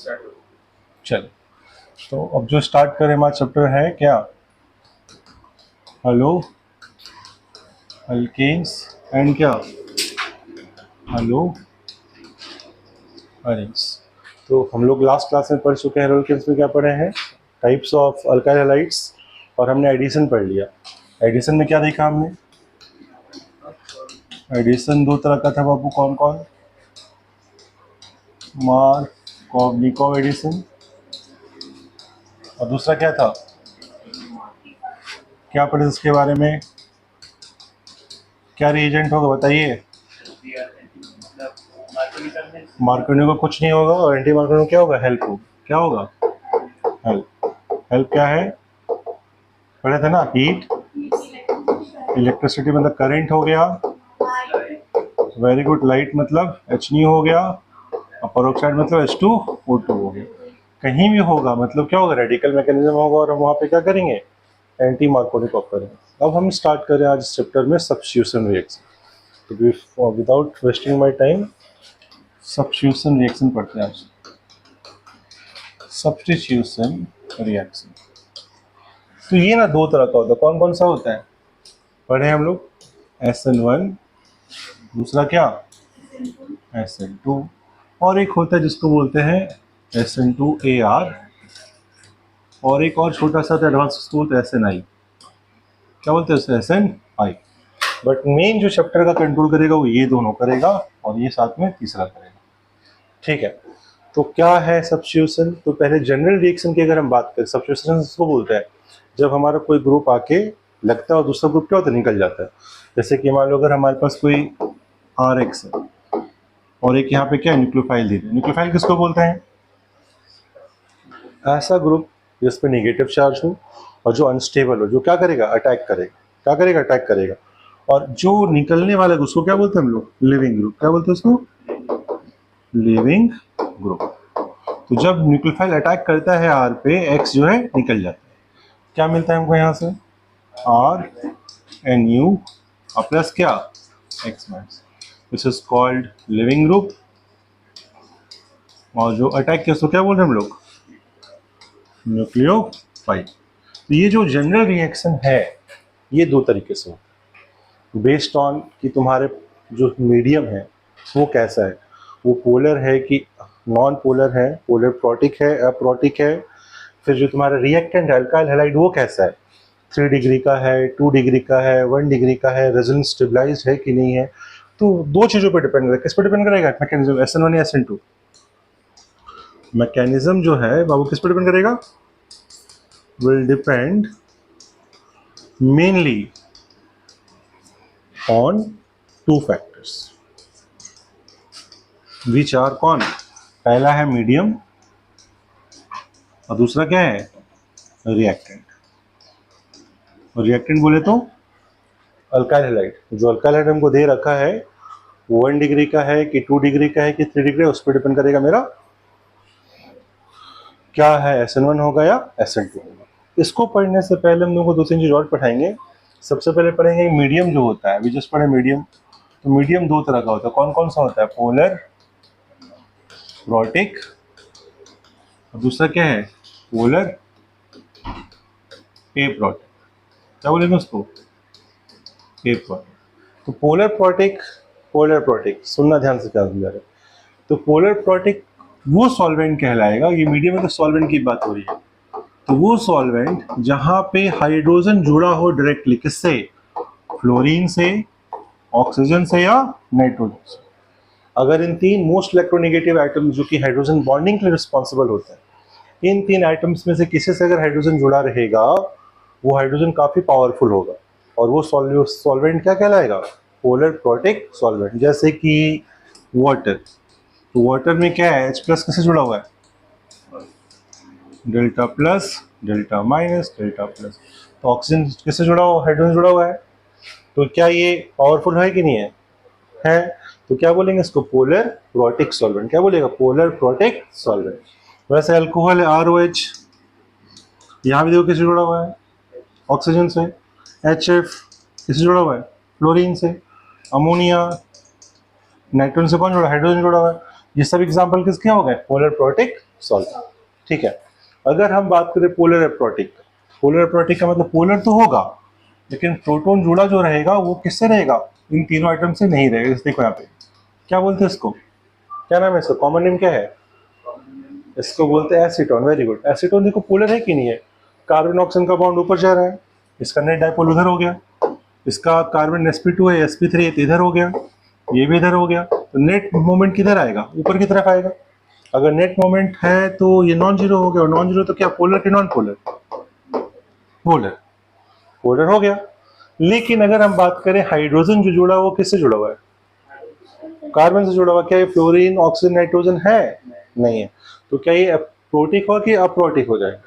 चल, तो अब जो स्टार्ट करें हमारा चैप्टर है क्या, हेलो अल्केन्स एंड क्या, हेलो अरेन्स। तो हम लोग लास्ट क्लास में पढ़ चुके हैं हेलो अल्केन्स में क्या पढ़े हैं, टाइप्स ऑफ अल्काइल हैलाइड्स, और हमने एडिशन पढ़ लिया। एडिशन में क्या देखा हमने, एडिशन दो तरह का था बाबू, कौन कौन, मार्कोव एडिशन, और दूसरा क्या था, क्या पढ़े इसके बारे में, क्या रिएजेंट होगा बताइए। मार्कोनियो का कुछ नहीं होगा, और एंटी मार्कोनियो क्या होगा, हेल्प होगा। क्या होगा, हेल्प। हेल्प क्या है, पढ़े थे ना, हीट, इलेक्ट्रिसिटी मतलब करंट हो गया, वेरी गुड, लाइट मतलब H हो गया, और परोक्साइड मतलब H2O2 हो गया। कहीं भी होगा मतलब क्या होगा, रेडिकल मैकेनिज्म होगा, और हम वहाँ पे क्या करेंगे, एंटी मार्कोनिक ऑफ करेंगे। अब हम स्टार्ट करें आज इस चैप्टर में सब्स्टिट्यूशन रिएक्शन। तो without wasting my time substitution reaction पढ़ते हैं आज। सब्स्टिट्यूशन रिएक्शन, तो ये ना दो तरह का होता है, कौन कौन सा होता है, पढ़े हम लोग, SN1, दूसरा क्या SN2, और एक होता है जिसको बोलते हैं SN2AR, और एक और छोटा सा एडवांस उसको बोलते हैं SNI। क्या बोलते हैं उसे, SNI। बट मेन जो चैप्टर का कंट्रोल करेगा वो ये दोनों करेगा, और ये साथ में तीसरा करेगा, ठीक है। तो क्या है सब्स्टिट्यूशन, तो पहले जनरल रिएक्शन की अगर हम बात करें, सब्स्टिट्यूशन इसको बोलते हैं जब हमारा कोई ग्रुप आके लगता है और दूसरा ग्रुप क्या होता है, निकल जाता है। जैसे कि मान लो अगर हमारे पास कोई RX है और एक यहाँ पे क्या न्यूक्लियोफाइल दे रहे, न्यूक्लियोफाइल किसको बोलते हैं, ऐसा ग्रुप जिस पे नेगेटिव चार्ज हो और जो अनस्टेबल हो, जो क्या करेगा, अटैक करेगा, क्या करेगा, अटैक करेगा। और जो निकलने वाला उसको क्या बोलते हैं हम लोग, लिविंग ग्रुप। क्या बोलते हैं उसको, लिविंग ग्रुप। तो जब न्यूक्लियोफाइल अटैक करता है R पे, X जो है निकल जाता है, क्या मिलता है हमको यहाँ से, RNU और प्लस क्या, X max, this is called leaving group. और जो अटैक किया उसको क्या बोल रहे हैं हम लोग, न्यूक्लियोफाइल। तो ये जो जनरल रिएक्शन है ये दो तरीके से हो, बेस्ड ऑन कि तुम्हारे जो मीडियम है वो कैसा है, वो पोलर है कि नॉन पोलर है, पोलर प्रोटिक है, अप्रोटिक है। फिर जो तुम्हारा रिएक्टेंट अल्काइल हैलाइड वो कैसा है, 3 डिग्री का है, 2 डिग्री का है, 1 डिग्री का है, रेजोनेंस स्टेबलाइज्ड है कि नहीं है। तो दो चीज़ों पर डिपेंड करेगा, किस पर डिपेंड करेगा, मैकेनिज्म SN1 या SN2। मैकेनिज्म जो है बाबू किस पर डिपेंड करेगा, will depend mainly on two factors which are कौन, पहला है मीडियम और दूसरा क्या है, रिएक्टेंट। और रिएक्टेंट बोले तो अल्काइल हैलाइड, जो अल्काइल हैलाइड हमको दे रखा है वो 1 डिग्री का है कि 2 डिग्री का है कि 3 डिग्री, उस पर डिपेंड करेगा मेरा क्या है, SN1 होगा या SN2 होगा। इसको पढ़ने से पहले हम लोगों को दो तीन चीज और पढ़ाएंगे। सबसे पहले पढ़ेंगे मीडियम जो होता है, अभी जस्ट पढ़े मीडियम। तो मीडियम दो तरह का होता है, कौन कौन सा होता है, पोलर प्रोटिक, और दूसरा क्या है, पोलर एप्रोटिक। क्या बोलेंगे उसको, एप्रोटिक। तो पोलर प्रोटिक सुनना ध्यान से, क्या समझा रहे। तो पोलर प्रोटिक वो सॉल्वेंट कहलाएगा, ये मीडियम में तो सॉल्वेंट की बात हो रही है, तो वो सॉल्वेंट जहां पे हाइड्रोजन जुड़ा हो डायरेक्टली, किससे, फ्लोरीन से, ऑक्सीजन से या नाइट्रोजन से। अगर इन तीन मोस्ट इलेक्ट्रोनेगेटिव आइटम्स जो कि हाइड्रोजन बॉन्डिंग के लिए रिस्पॉन्सिबल होते हैं, इन तीन आइटम्स में से किसी से अगर हाइड्रोजन जुड़ा रहेगा वो हाइड्रोजन काफी पावरफुल होगा, और वो सॉल्वेंट क्या कहलाएगा, पोलर प्रोटिक सॉल्वेंट। जैसे कि वाटर, तो वाटर में क्या है, H प्लस किससे जुड़ा हुआ है, delta plus, delta minus, delta plus. तो ऑक्सीजन किससे जुड़ा हुआ, हाइड्रोजन जुड़ा हुआ है, तो क्या ये पावरफुल है कि नहीं है। तो क्या बोलेंगे इसको, पोलर प्रोटिक सॉल्वेंट। क्या बोलेगा, पोलर प्रोटिक सॉल्वेंट। वैसे अल्कोहल है ROH, यहाँ भी देखो किससे जुड़ा हुआ है, ऑक्सीजन से। HF किससे जुड़ा हुआ है, फ्लोरीन से। अमोनिया, नाइट्रोजन से कौन जुड़ा, हाइड्रोजन जुड़ा हुआ है। ये सब एग्जाम्पल किसके हो गए, पोलर प्रोटिक सॉल्वेंट, ठीक है। अगर हम बात करें पोलर एप्रोटिक, पोलर एप्रोटिक का मतलब पोलर तो होगा लेकिन प्रोटॉन जुड़ा जो रहेगा वो किससे रहेगा, इन तीनों आइटम से नहीं रहेगा। देखो यहाँ पे क्या बोलते हैं इसको, क्या नाम है इसका, कॉमन नेम क्या है, इसको बोलते हैं एसीटोन। Very good. एसीटोन देखो पोलर है कि नहीं है, कार्बन ऑक्सीजन का बॉन्ड ऊपर जा रहा है, इसका नेट डायपोल उधर हो गया, इसका कार्बन sp2 है sp3 है तो इधर हो गया, ये भी इधर हो गया, तो नेट मोमेंट किधर आएगा, ऊपर की तरफ आएगा। अगर नेट मोमेंट है तो ये नॉन जीरो हो गया, और नॉन जीरो तो क्या पोलर कि नॉन पोलर, पोलर, पोलर हो गया। लेकिन अगर हम बात करें हाइड्रोजन जो जुड़ा हुआ वो किससे जुड़ा हुआ है, कार्बन से जुड़ा हुआ, क्या ये फ्लोरीन ऑक्सीजन नाइट्रोजन है, नहीं है, तो क्या ये प्रोटिक हो कि अप्रोटिक हो जाए,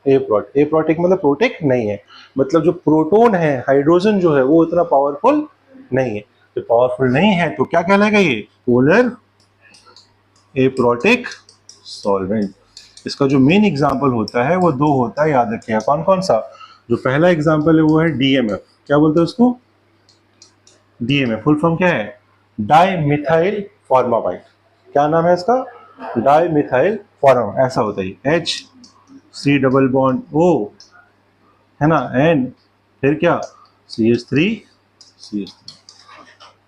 एप्रोटिक मतलब प्रोटिक नहीं है, मतलब जो प्रोटॉन है हाइड्रोजन जो है वो इतना पावरफुल नहीं है, तो पावरफुल नहीं है तो क्या कहलाएगा ये पोलर एप्रोटिक सॉल्वेंट। इसका जो मेन एग्जांपल होता है वो दो होता है, याद रखिएगा कौन कौन सा। जो पहला एग्जांपल है वो है डीएमएफ, क्या बोलते हैं उसको, डीएमएफ फुल फॉर्म क्या है, डाई मिथाइल फॉर्मामाइड, क्या नाम है इसका, डाई मिथाइल फॉर्मामाइड, ऐसा होता है H C double bond O है ना, N फिर क्या CH3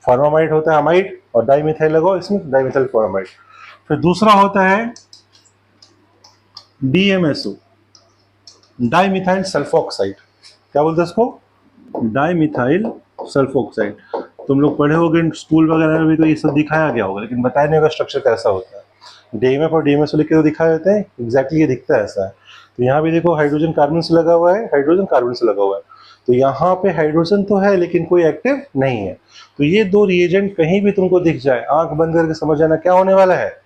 फॉर्मामाइड होता है अमाइड, और डाई मिथाइल लगाओ इसमें डाई फॉर्मामाइड। फिर दूसरा होता है DMSO, डाई मिथाइल सल्फोक्साइड, क्या बोलते हैं इसको, डाई मिथाइल सल्फोक्साइड। तुम लोग पढ़े होगे स्कूल वगैरह में भी तो ये सब दिखाया गया होगा, लेकिन बताया नहीं होगा स्ट्रक्चर कैसा होता है। डीएमएफ और डीएमएसओ लिख के तो दिखाए होते हैं, एग्जैक्टली ये दिखता है ऐसा है। तो यहाँ भी देखो हाइड्रोजन कार्बन से लगा हुआ है, हाइड्रोजन कार्बन से लगा हुआ है, तो यहाँ पे हाइड्रोजन तो है लेकिन कोई एक्टिव नहीं है। तो ये दो रिएजेंट कहीं भी तुमको दिख जाए, आंख बंद करके समझ जाना क्या होने वाला है,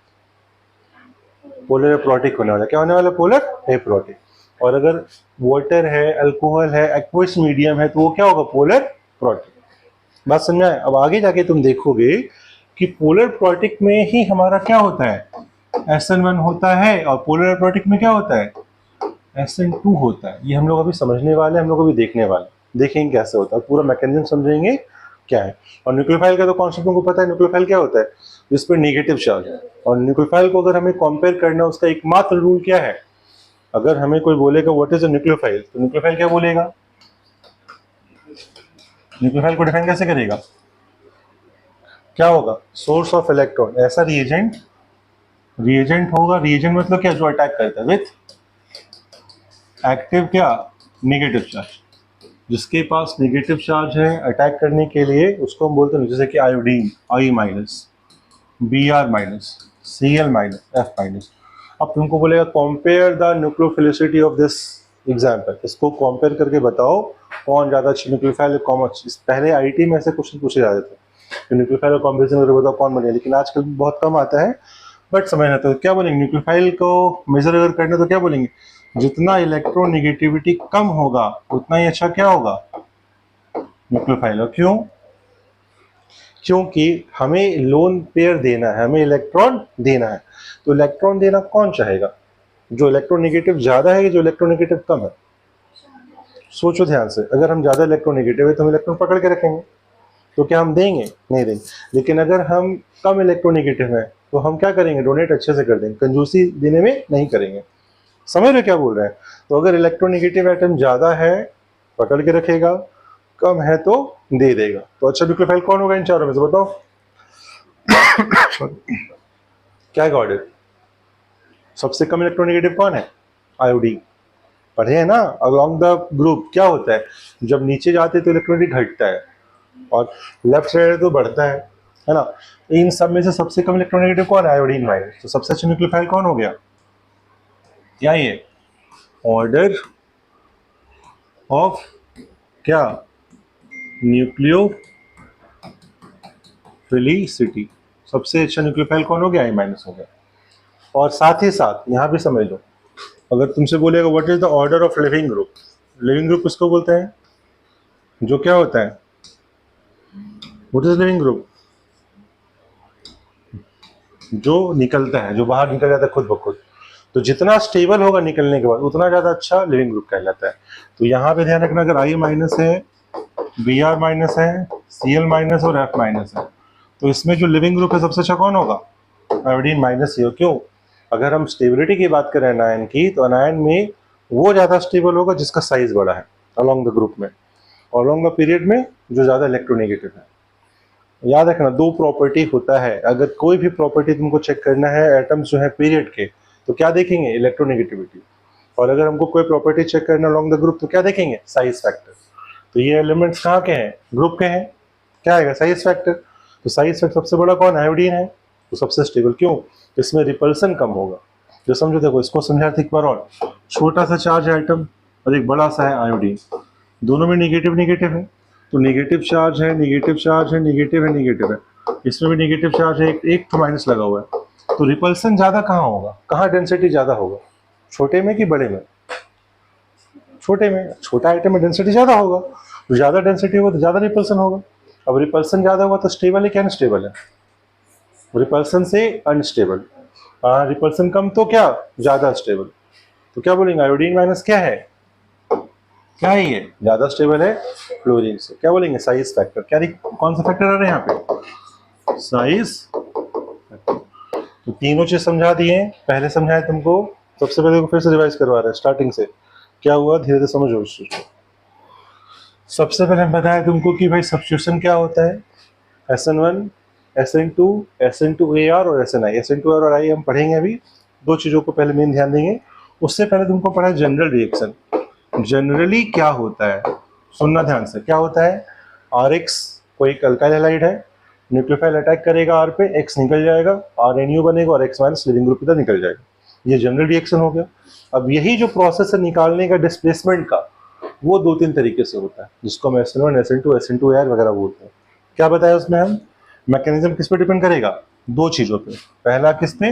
पोलर एप्रोटिक होने वाला है। क्या होने वाला है, पोलर एप्रोटिक। और अगर वाटर है, अल्कोहल है, एक्वस मीडियम है तो वो क्या होगा, पोलर प्रोटिक। बात समझ आए। अब आगे जाके तुम देखोगे कि पोलर प्रोटिक में ही हमारा क्या होता है, SN1 होता है, और पोलर एप्रोटिक में क्या होता है, SN2 होता है। ये हम लोग अभी समझने वाले हैं, हम लोग अभी देखने वाले, देखेंगे कैसे होता है, पूरा मैकेनिज्म समझेंगे क्या है। और न्यूक्लियोफाइल का तो कॉन्सेप्ट तुमको पता है, न्यूक्लियोफाइल क्या होता है, जिस पर नेगेटिव चार्ज है। और न्यूक्लियोफाइल को अगर हमें कंपेयर करना है उसका एकमात्र रूल क्या है, अगर हमें कोई बोलेगा व्हाट इज अ न्यूक्लियोफाइल, तो न्यूक्लियोफाइल क्या बोलेगा, न्यूक्लियोफाइल को डिफाइन कैसे करेगा, क्या होगा, सोर्स ऑफ इलेक्ट्रॉन, ऐसा रिएजेंट, रिएजेंट होगा, रिएजेंट मतलब क्या, जो अटैक करता है विथ एक्टिव क्या, नेगेटिव चार्ज। जिसके पास नेगेटिव चार्ज है अटैक करने के लिए उसको हम बोलते हैं, जैसे कि iodine I minus, Br minus, Cl minus, F minus. अब तुमको बोलेगा compare the nucleophilicity of this example, इसको कंपेयर करके बताओ कौन ज़्यादा अच्छी न्यूक्लियोफाइल, कौन अच्छी। पहले आईटी में ऐसे क्वेश्चन पूछे जाते थे कि न्यूक्लियोफाइल का कॉम्बिनेशन करके बताओ कौन बढ़िया, लेकिन आजकल बहुत कम आता है। बट समझना तो क्या बोलेंगे, न्यूक्लियोफाइल को मेजर अगर करना तो क्या बोलेंगे, जितना इलेक्ट्रोनेगेटिविटी कम होगा उतना ही अच्छा क्या होगा, न्यूक्लियोफाइल। क्यों, क्योंकि हमें लोन पेयर देना है, हमें इलेक्ट्रॉन देना है, तो इलेक्ट्रॉन देना कौन चाहेगा, जो इलेक्ट्रोनेगेटिव ज्यादा है कि जो इलेक्ट्रोनेगेटिव कम है। सोचो ध्यान से, अगर हम ज्यादा इलेक्ट्रोनेगेटिव है तो हम इलेक्ट्रॉन पकड़ के रखेंगे, तो क्या हम देंगे, नहीं देंगे। लेकिन अगर हम कम इलेक्ट्रोनेगेटिव है तो हम क्या करेंगे, डोनेट अच्छे से कर देंगे, कंजूसी देने में नहीं करेंगे। समझ रहे क्या बोल रहे हैं। तो अगर इलेक्ट्रोनेगेटिव एटम ज्यादा है पकड़ के रखेगा, कम है तो दे देगा। तो अच्छा न्यूक्लियोफाइल कौन होगा इन चारों में से बताओ क्या है ऑर्डर, सबसे कम इलेक्ट्रोनेगेटिव कौन है, आयोडीन। पढ़े है ना, अलोंग द ग्रुप क्या होता है, जब नीचे जाते तो इलेक्ट्रोनेगेटिव घटता है और लेफ्ट साइड तो बढ़ता है ना। इन सब में से सबसे कम इलेक्ट्रोनेगेटिव कौन है, आयोडीन माइनस। तो सबसे अच्छा न्यूक्लियोफाइल कौन हो गया, क्या ये ऑर्डर ऑफ क्या, न्यूक्लियोफिलिसिटी, सबसे अच्छा न्यूक्लियोफाइल कौन हो गया, I माइनस हो गया। और साथ ही साथ यहाँ भी समझ लो, अगर तुमसे बोलेगा what is the order of leaving group, leaving group किसको बोलते हैं, जो क्या होता है, व्हाट इज लिविंग ग्रुप, जो निकलता है, जो बाहर निकल जाता है खुद ब खुद। तो जितना स्टेबल होगा निकलने के बाद उतना ज्यादा अच्छा लिविंग ग्रुप कहलाता है। तो यहाँ पे ध्यान रखना, अगर I माइनस है, Br माइनस है, Cl माइनस और F माइनस है, तो इसमें जो लिविंग ग्रुप है सबसे अच्छा कौन होगा, आयोडीन माइनस ही हो। क्यों, अगर हम स्टेबिलिटी की बात करें अनायन की, तो अनायन में वो ज़्यादा स्टेबल होगा जिसका साइज बड़ा है अलोंग द ग्रुप में, और अलोंग द पीरियड में जो ज़्यादा इलेक्ट्रोनेगेटिव है। याद रखना, दो प्रॉपर्टी होता है। अगर कोई भी प्रॉपर्टी तुमको चेक करना है एटम्स जो है पीरियड के, तो क्या देखेंगे? इलेक्ट्रोनेगेटिविटी। और अगर हमको कोई प्रॉपर्टी चेक करना अलोंग द ग्रुप, तो क्या देखेंगे? Size factor. तो ये एलिमेंट्स कहाँ के हैं? ग्रुप के हैं। क्या आएगा? Size factor. तो साइज फैक्टर सबसे बड़ा कौन? आयोडीन है। तो सबसे स्टेबल। क्यों? इसमें रिपल्सन कम होगा। जो समझो, देखो इसको समझा एक बार और। छोटा सा चार्ज है एटम और एक बड़ा सा है आयोडीन, दोनों में निगेटिव निगेटिव है। तो निगेटिव चार्ज है, निगेटिव चार्ज है, निगेटिव है, निगेटिव है, इसमें भी निगेटिव चार्ज है, एक तो माइनस लगा हुआ है। तो रिपल्सन ज्यादा कहाँ होगा? कहाँ डेंसिटी ज्यादा होगा? छोटे में कि बड़े में? छोटे में। छोटा आइटम में डेंसिटी ज्यादा होगा, तो ज्यादा डेंसिटी होगा तो ज्यादा रिपल्सन होगा। अब रिपल्सन ज्यादा होगा तो स्टेबल है क्या अनस्टेबल है? रिपल्सन से अनस्टेबल। रिपल्सन कम तो क्या? ज्यादा स्टेबल। तो क्या बोलेंगे? आयोडीन माइनस क्या है? क्या है ये? ज्यादा स्टेबल है क्लोरीन से। क्या बोलेंगे? Size factor. क्या कौन सा फैक्टर आ रहा है यहाँ पे? साइज। तो तीनों चीज समझा दिए, पहले समझाए तुमको। सबसे पहले फिर से रिवाइज करवा रहे हैं स्टार्टिंग से। क्या हुआ? धीरे धीरे समझो इस चीज को। सबसे पहले हम बताया तुमको कि भाई सब्स्टिट्यूशन क्या होता है। SN1, SN2, SN2AR और SNI। SN2AR और I हम पढ़ेंगे अभी। दो चीजों को पहले मेन ध्यान देंगे। उससे पहले तुमको पढ़ा है जनरल रिएक्शन। जनरली क्या होता है, सुनना ध्यान से। क्या होता है? RX कोई एक अल्काइल हैलाइड है, न्यूक्लियोफाइल अटैक करेगा R पे, X निकल जाएगा, RNU बनेगा और X माइनस लिविंग ग्रुप इधर निकल जाएगा। ये जनरल रिएक्शन हो गया। अब यही जो प्रोसेस है निकालने का डिस्प्लेसमेंट का, वो दो तीन तरीके से होता है, जिसको हम SN1, SN2, SN2AR वगैरह बोलते हैं। क्या बताया उसमें हम? मैकेनिज्म किस पे डिपेंड करेगा? दो चीजों पे। पहला किस पे?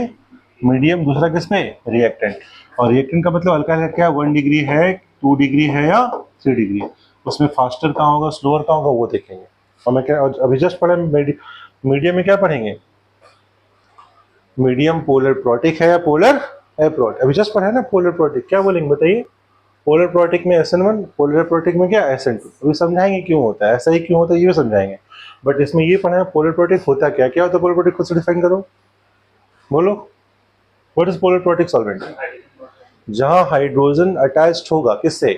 मीडियम। दूसरा किस पे? रिएक्टेंट। और रिएक्टेंट का मतलब अल्काइल क्या? 1 डिग्री है, 2 डिग्री है या 3 डिग्री। उसमें फास्टर कहाँ होगा, स्लोअर कहाँ होगा, वो देखेंगे। और मैं क्या अभी जस्ट पढ़ा, मीडियम में क्या पढ़ेंगे? मीडियम पोलर प्रोटिक है या पोलर एप्रोटिक? अभी जस्ट पढ़ा है ना पोलर प्रोटिक। क्या बोलेंगे बताइए? पोलर प्रोटिक में SN1, पोलर प्रोटिक में क्या? SN2। अभी समझाएंगे क्यों होता है, ऐसा ही क्यों होता है ये समझाएंगे। बट इसमें ये पढ़ा है पोलर प्रोटिक होता क्या? क्या होता है पोलर प्रोटिक? खुद से डिफाइन करो, बोलो। What is polar protic solvent? जहां हाइड्रोजन अटैच्ड होगा किससे?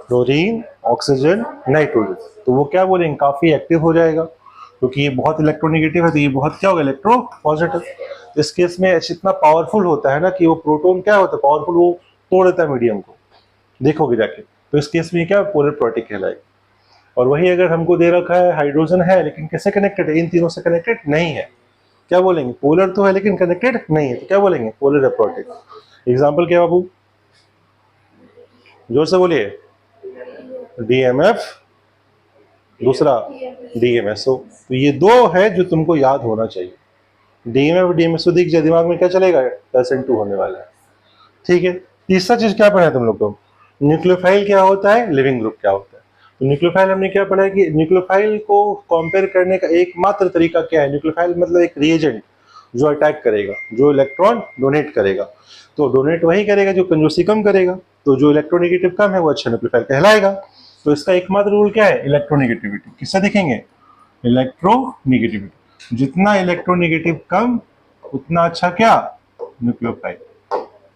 Chlorine, oxygen, nitrogen. तो वो क्या बोलेंगे? काफी एक्टिव हो जाएगा, क्योंकि ये बहुत इलेक्ट्रोनेगेटिव है, तो ये बहुत क्या होगा? Electro positive. इस केस में इतना पावरफुल होता है ना कि वो प्रोटॉन क्या होता है? पावरफुल, वो तोड़ देता है मीडियम को, देखोगे जाके। तो इस केस में क्या? पोलर प्रोटिक कहलाएगा। और वही अगर हमको दे रखा है हाइड्रोजन है, लेकिन किससे कनेक्टेड है? इन तीनों से कनेक्टेड नहीं है। क्या बोलेंगे? पोलर तो है लेकिन कनेक्टेड नहीं है, तो क्या बोलेंगे? Polar aprotic. एग्जाम्पल क्या बाबू? जोर से बोलिए। DMF, दूसरा DMSO। तो ये दो है जो तुमको याद होना चाहिए। DMF DMSO दिख जाए दिमाग में, क्या चलेगा? SN2 होने वाला है। ठीक है। तीसरा चीज क्या पढ़ा है तुम लोग को? न्यूक्लियोफाइल क्या होता है, लिविंग ग्रुप क्या होता है। तो न्यूक्लियोफाइल हमने क्या पढ़ा है कि न्यूक्लियोफाइल को कंपेयर करने का एकमात्र तरीका क्या है? न्यूक्लियोफाइल मतलब एक रिएजेंट जो अटैक करेगा, जो इलेक्ट्रॉन डोनेट करेगा। तो डोनेट वही करेगा जो कंजूसी कम करेगा। तो जो इलेक्ट्रोनेगेटिव कम है वो अच्छा न्यूक्लियोफाइल कहलाएगा। तो इसका एकमात्र रूल क्या है? इलेक्ट्रोनेगेटिविटी। किससे देखेंगे? इलेक्ट्रोनेगेटिविटी। जितना इलेक्ट्रोनेगेटिव कम उतना अच्छा क्या? न्यूक्लियोफाइल।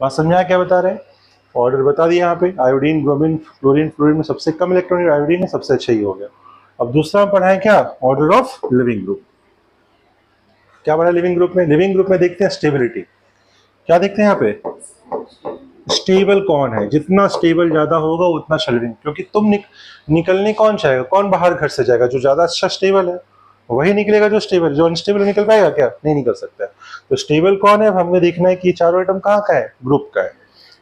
बात समझा क्या बता रहे हैं? ऑर्डर बता दिया यहाँ पे। आयोडीन, ब्रोमीन, क्लोरीन, फ्लोरीन में सबसे कम इलेक्ट्रॉन आयोडीन है, सबसे अच्छा ही हो गया। अब दूसरा पढ़ा है क्या? Order of leaving group. क्या पढ़ा लिविंग ग्रुप में? लिविंग ग्रुप में देखते हैं स्टेबिलिटी। क्या देखते हैं यहाँ पे? स्टेबल कौन है? जितना स्टेबल ज्यादा होगा उतना अच्छा लिविंग। क्योंकि तुम निकलने कौन चाहेगा? कौन बाहर घर से जाएगा? जो ज्यादा अच्छा स्टेबल है वही निकलेगा जो स्टेबल। जो अनस्टेबल निकल पाएगा क्या? नहीं निकल सकता है। तो स्टेबल कौन है? हमें देखना है कि चारों आइटम कहाँ का है? ग्रुप का है।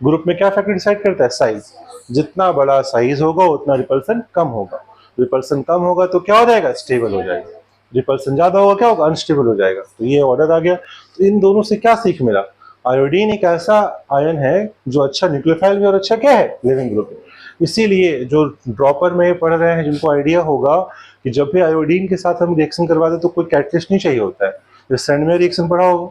ग्रुप में क्या फैक्टर डिसाइड करता है? साइज। जितना बड़ा साइज होगा उतना रिपल्सन कम होगा। रिपल्सन कम होगा तो क्या हो जाएगा? स्टेबल हो जाएगा। रिपल्सन ज्यादा होगा क्या होगा? अनस्टेबल हो जाएगा। तो ये ऑर्डर आ गया। तो इन दोनों से क्या सीख मिला? आयोडीन एक ऐसा आयन है जो अच्छा न्यूक्लियोफाइल में और अच्छा क्या है? लिविंग ग्रुप में। इसीलिए जो ड्रॉपर में पढ़ रहे हैं जिनको आइडिया होगा कि जब भी आयोडीन के साथ हम रिएक्शन करवाते तो कोई कैटलिस्ट नहीं चाहिए होता है। जैसे सेंडवेयर रिएक्शन पढ़ा होगा।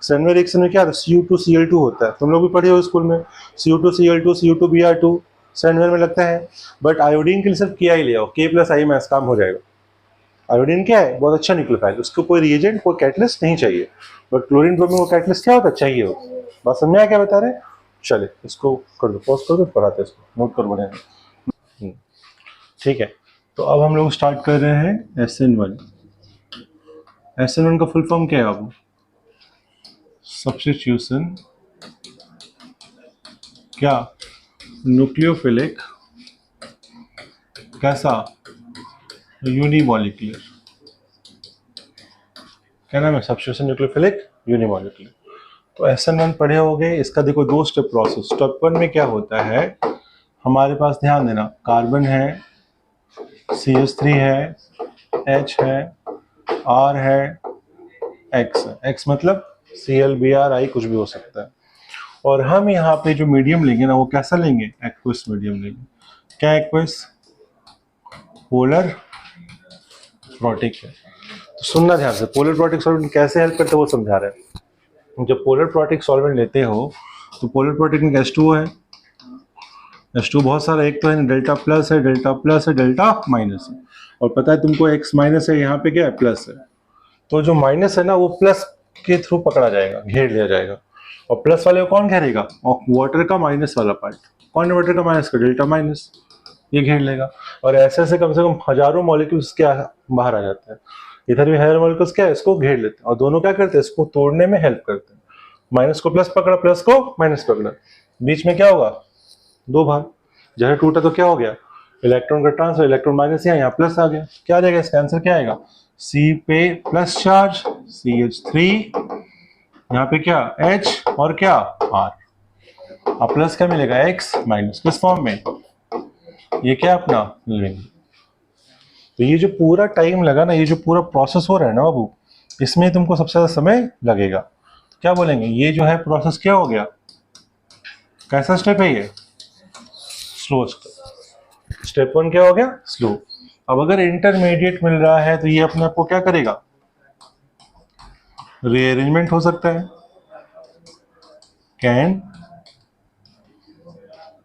सेंडवेयर रिएक्शन में क्या होता है? Cu2Cl2 होता है। तुम लोग भी पढ़े हो स्कूल में। Cu2Cl2, Cu2Br2 सेंडवेयर में लगता है। बट आयोडीन के लिए सिर्फ Ki ले आओ, K+I माइनस काम हो जाएगा। आयोडीन क्या है, बहुत अच्छा न्यूक्लियोफाइल, उसको कोई रिएजेंट कोई कैटलिस्ट नहीं चाहिए, बट क्लोरीन ब्रोमीन को कैटलिस्ट क्या होता है, चाहिए होता। बात समझ में आया क्या बता रहे हैं? चले इसको कर दो, पॉज कर दो, पढ़ाते हैं इसको, नोट कर बढ़िया। ठीक है, तो अब हम लोग स्टार्ट कर रहे हैं SN1। SN1 का फुल फॉर्म क्या है बाबू? सब्स्टिट्यूशन क्या, न्यूक्लियोफिलिक कैसा, यूनिमॉलिक्यूलर, क्या नाम है, सब्स्टिट्यूशन न्यूक्लियोफिलिक यूनिमॉलिक्यूलर। तो SN1 पढ़े हो गए। इसका देखो 2 स्टेप प्रोसेस। स्टेप 1 में क्या होता है, हमारे पास ध्यान देना, कार्बन है, CH3 है, H है, R है, X है। X मतलब ClBr कुछ भी हो सकता है। और हम यहाँ पे जो मीडियम लेंगे ना, वो कैसा लेंगे, एक्वस मीडियम लेंगे। क्या एक्वस, पोलर प्रोटिक है। तो सुनना ध्यान से, पोलर प्रोटिक सॉल्वेंट कैसे हेल्प करते हैं वो समझा रहे हैं। जब पोलर प्रोटिक सॉल्वेंट लेते हो तो पोलर प्रोटिक में H2O है, H2 बहुत सारा, एक तो है डेल्टा प्लस है, डेल्टा प्लस है, डेल्टा माइनस है, और पता है तुमको X माइनस है, यहाँ पे क्या है, प्लस है। तो जो माइनस है ना वो प्लस के थ्रू पकड़ा जाएगा, घेर लिया जाएगा। और प्लस वाले को कौन घेरेगा, और वाटर का माइनस वाला पार्ट, कौन है वाटर का माइनस का, डेल्टा माइनस, ये घेर लेगा। और ऐसे ऐसे कम से कम हजारों मॉलिक्यूल्स क्या बाहर आ जाते हैं। इधर भी हजारों मॉलिक्यूल्स क्या है, इसको घेर लेते हैं, और दोनों क्या करते हैं, इसको तोड़ने में हेल्प करते हैं। माइनस को प्लस पकड़ा, प्लस को माइनस पकड़ा, बीच में क्या होगा, 2 भाग। जैसे टूटा तो क्या हो गया, इलेक्ट्रॉन का ट्रांसफर, इलेक्ट्रॉन माइनस यहाँ प्लस आ गया। क्या आ जाएगा, इसका आंसर क्या आएगा, C पे प्लस चार्ज, CH3, यहाँ पे क्या H और क्या R, अब प्लस क्या मिलेगा, X माइनस, किस फॉर्म में, ये क्या अपना लिविंग। तो ये जो पूरा टाइम लगा ना, ये जो पूरा प्रोसेस हो रहा है ना बाबू, इसमें तुमको सबसे ज्यादा समय लगेगा। क्या बोलेंगे, ये जो है प्रोसेस क्या हो गया, कैसा स्टेप है ये, स्लो स्टेप। स्टेप 1 क्या हो गया, स्लो। अब अगर इंटरमीडिएट मिल रहा है तो ये अपने आप को क्या करेगा, रीअरेंजमेंट हो सकता है, कैन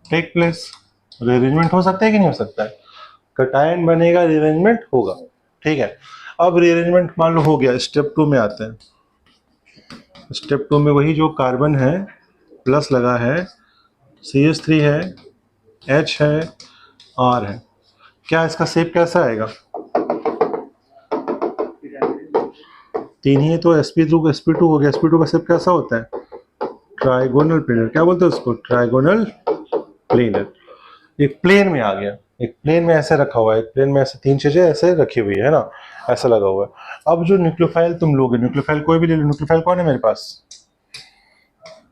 टेक प्लेस। रीअरेंजमेंट हो सकता है कि नहीं हो सकता है, कटायन बनेगा, रीअरेंजमेंट होगा। ठीक है, अब रीअरेंजमेंट मान लो हो गया। स्टेप 2 में आते हैं। स्टेप 2 में वही जो कार्बन है, प्लस लगा है, CH3 है, H है, R है, क्या इसका शेप कैसा आएगा, 3 ही है तो sp2 हो गया। sp2 का शेप कैसा होता है, ट्राइगोनल प्लेनर, क्या बोलते हैं उसको, ट्राइगोनल प्लेनर। एक प्लेन में आ गया, एक प्लेन में ऐसे रखा हुआ है, एक प्लेन में ऐसे 3 चीजें ऐसे रखी हुई है ना, ऐसा लगा हुआ है। अब जो न्यूक्लियोफाइल तुम लोगे, न्यूक्लियोफाइल कोई भी ले लो, न्यूक्लियोफाइल कौन है मेरे पास,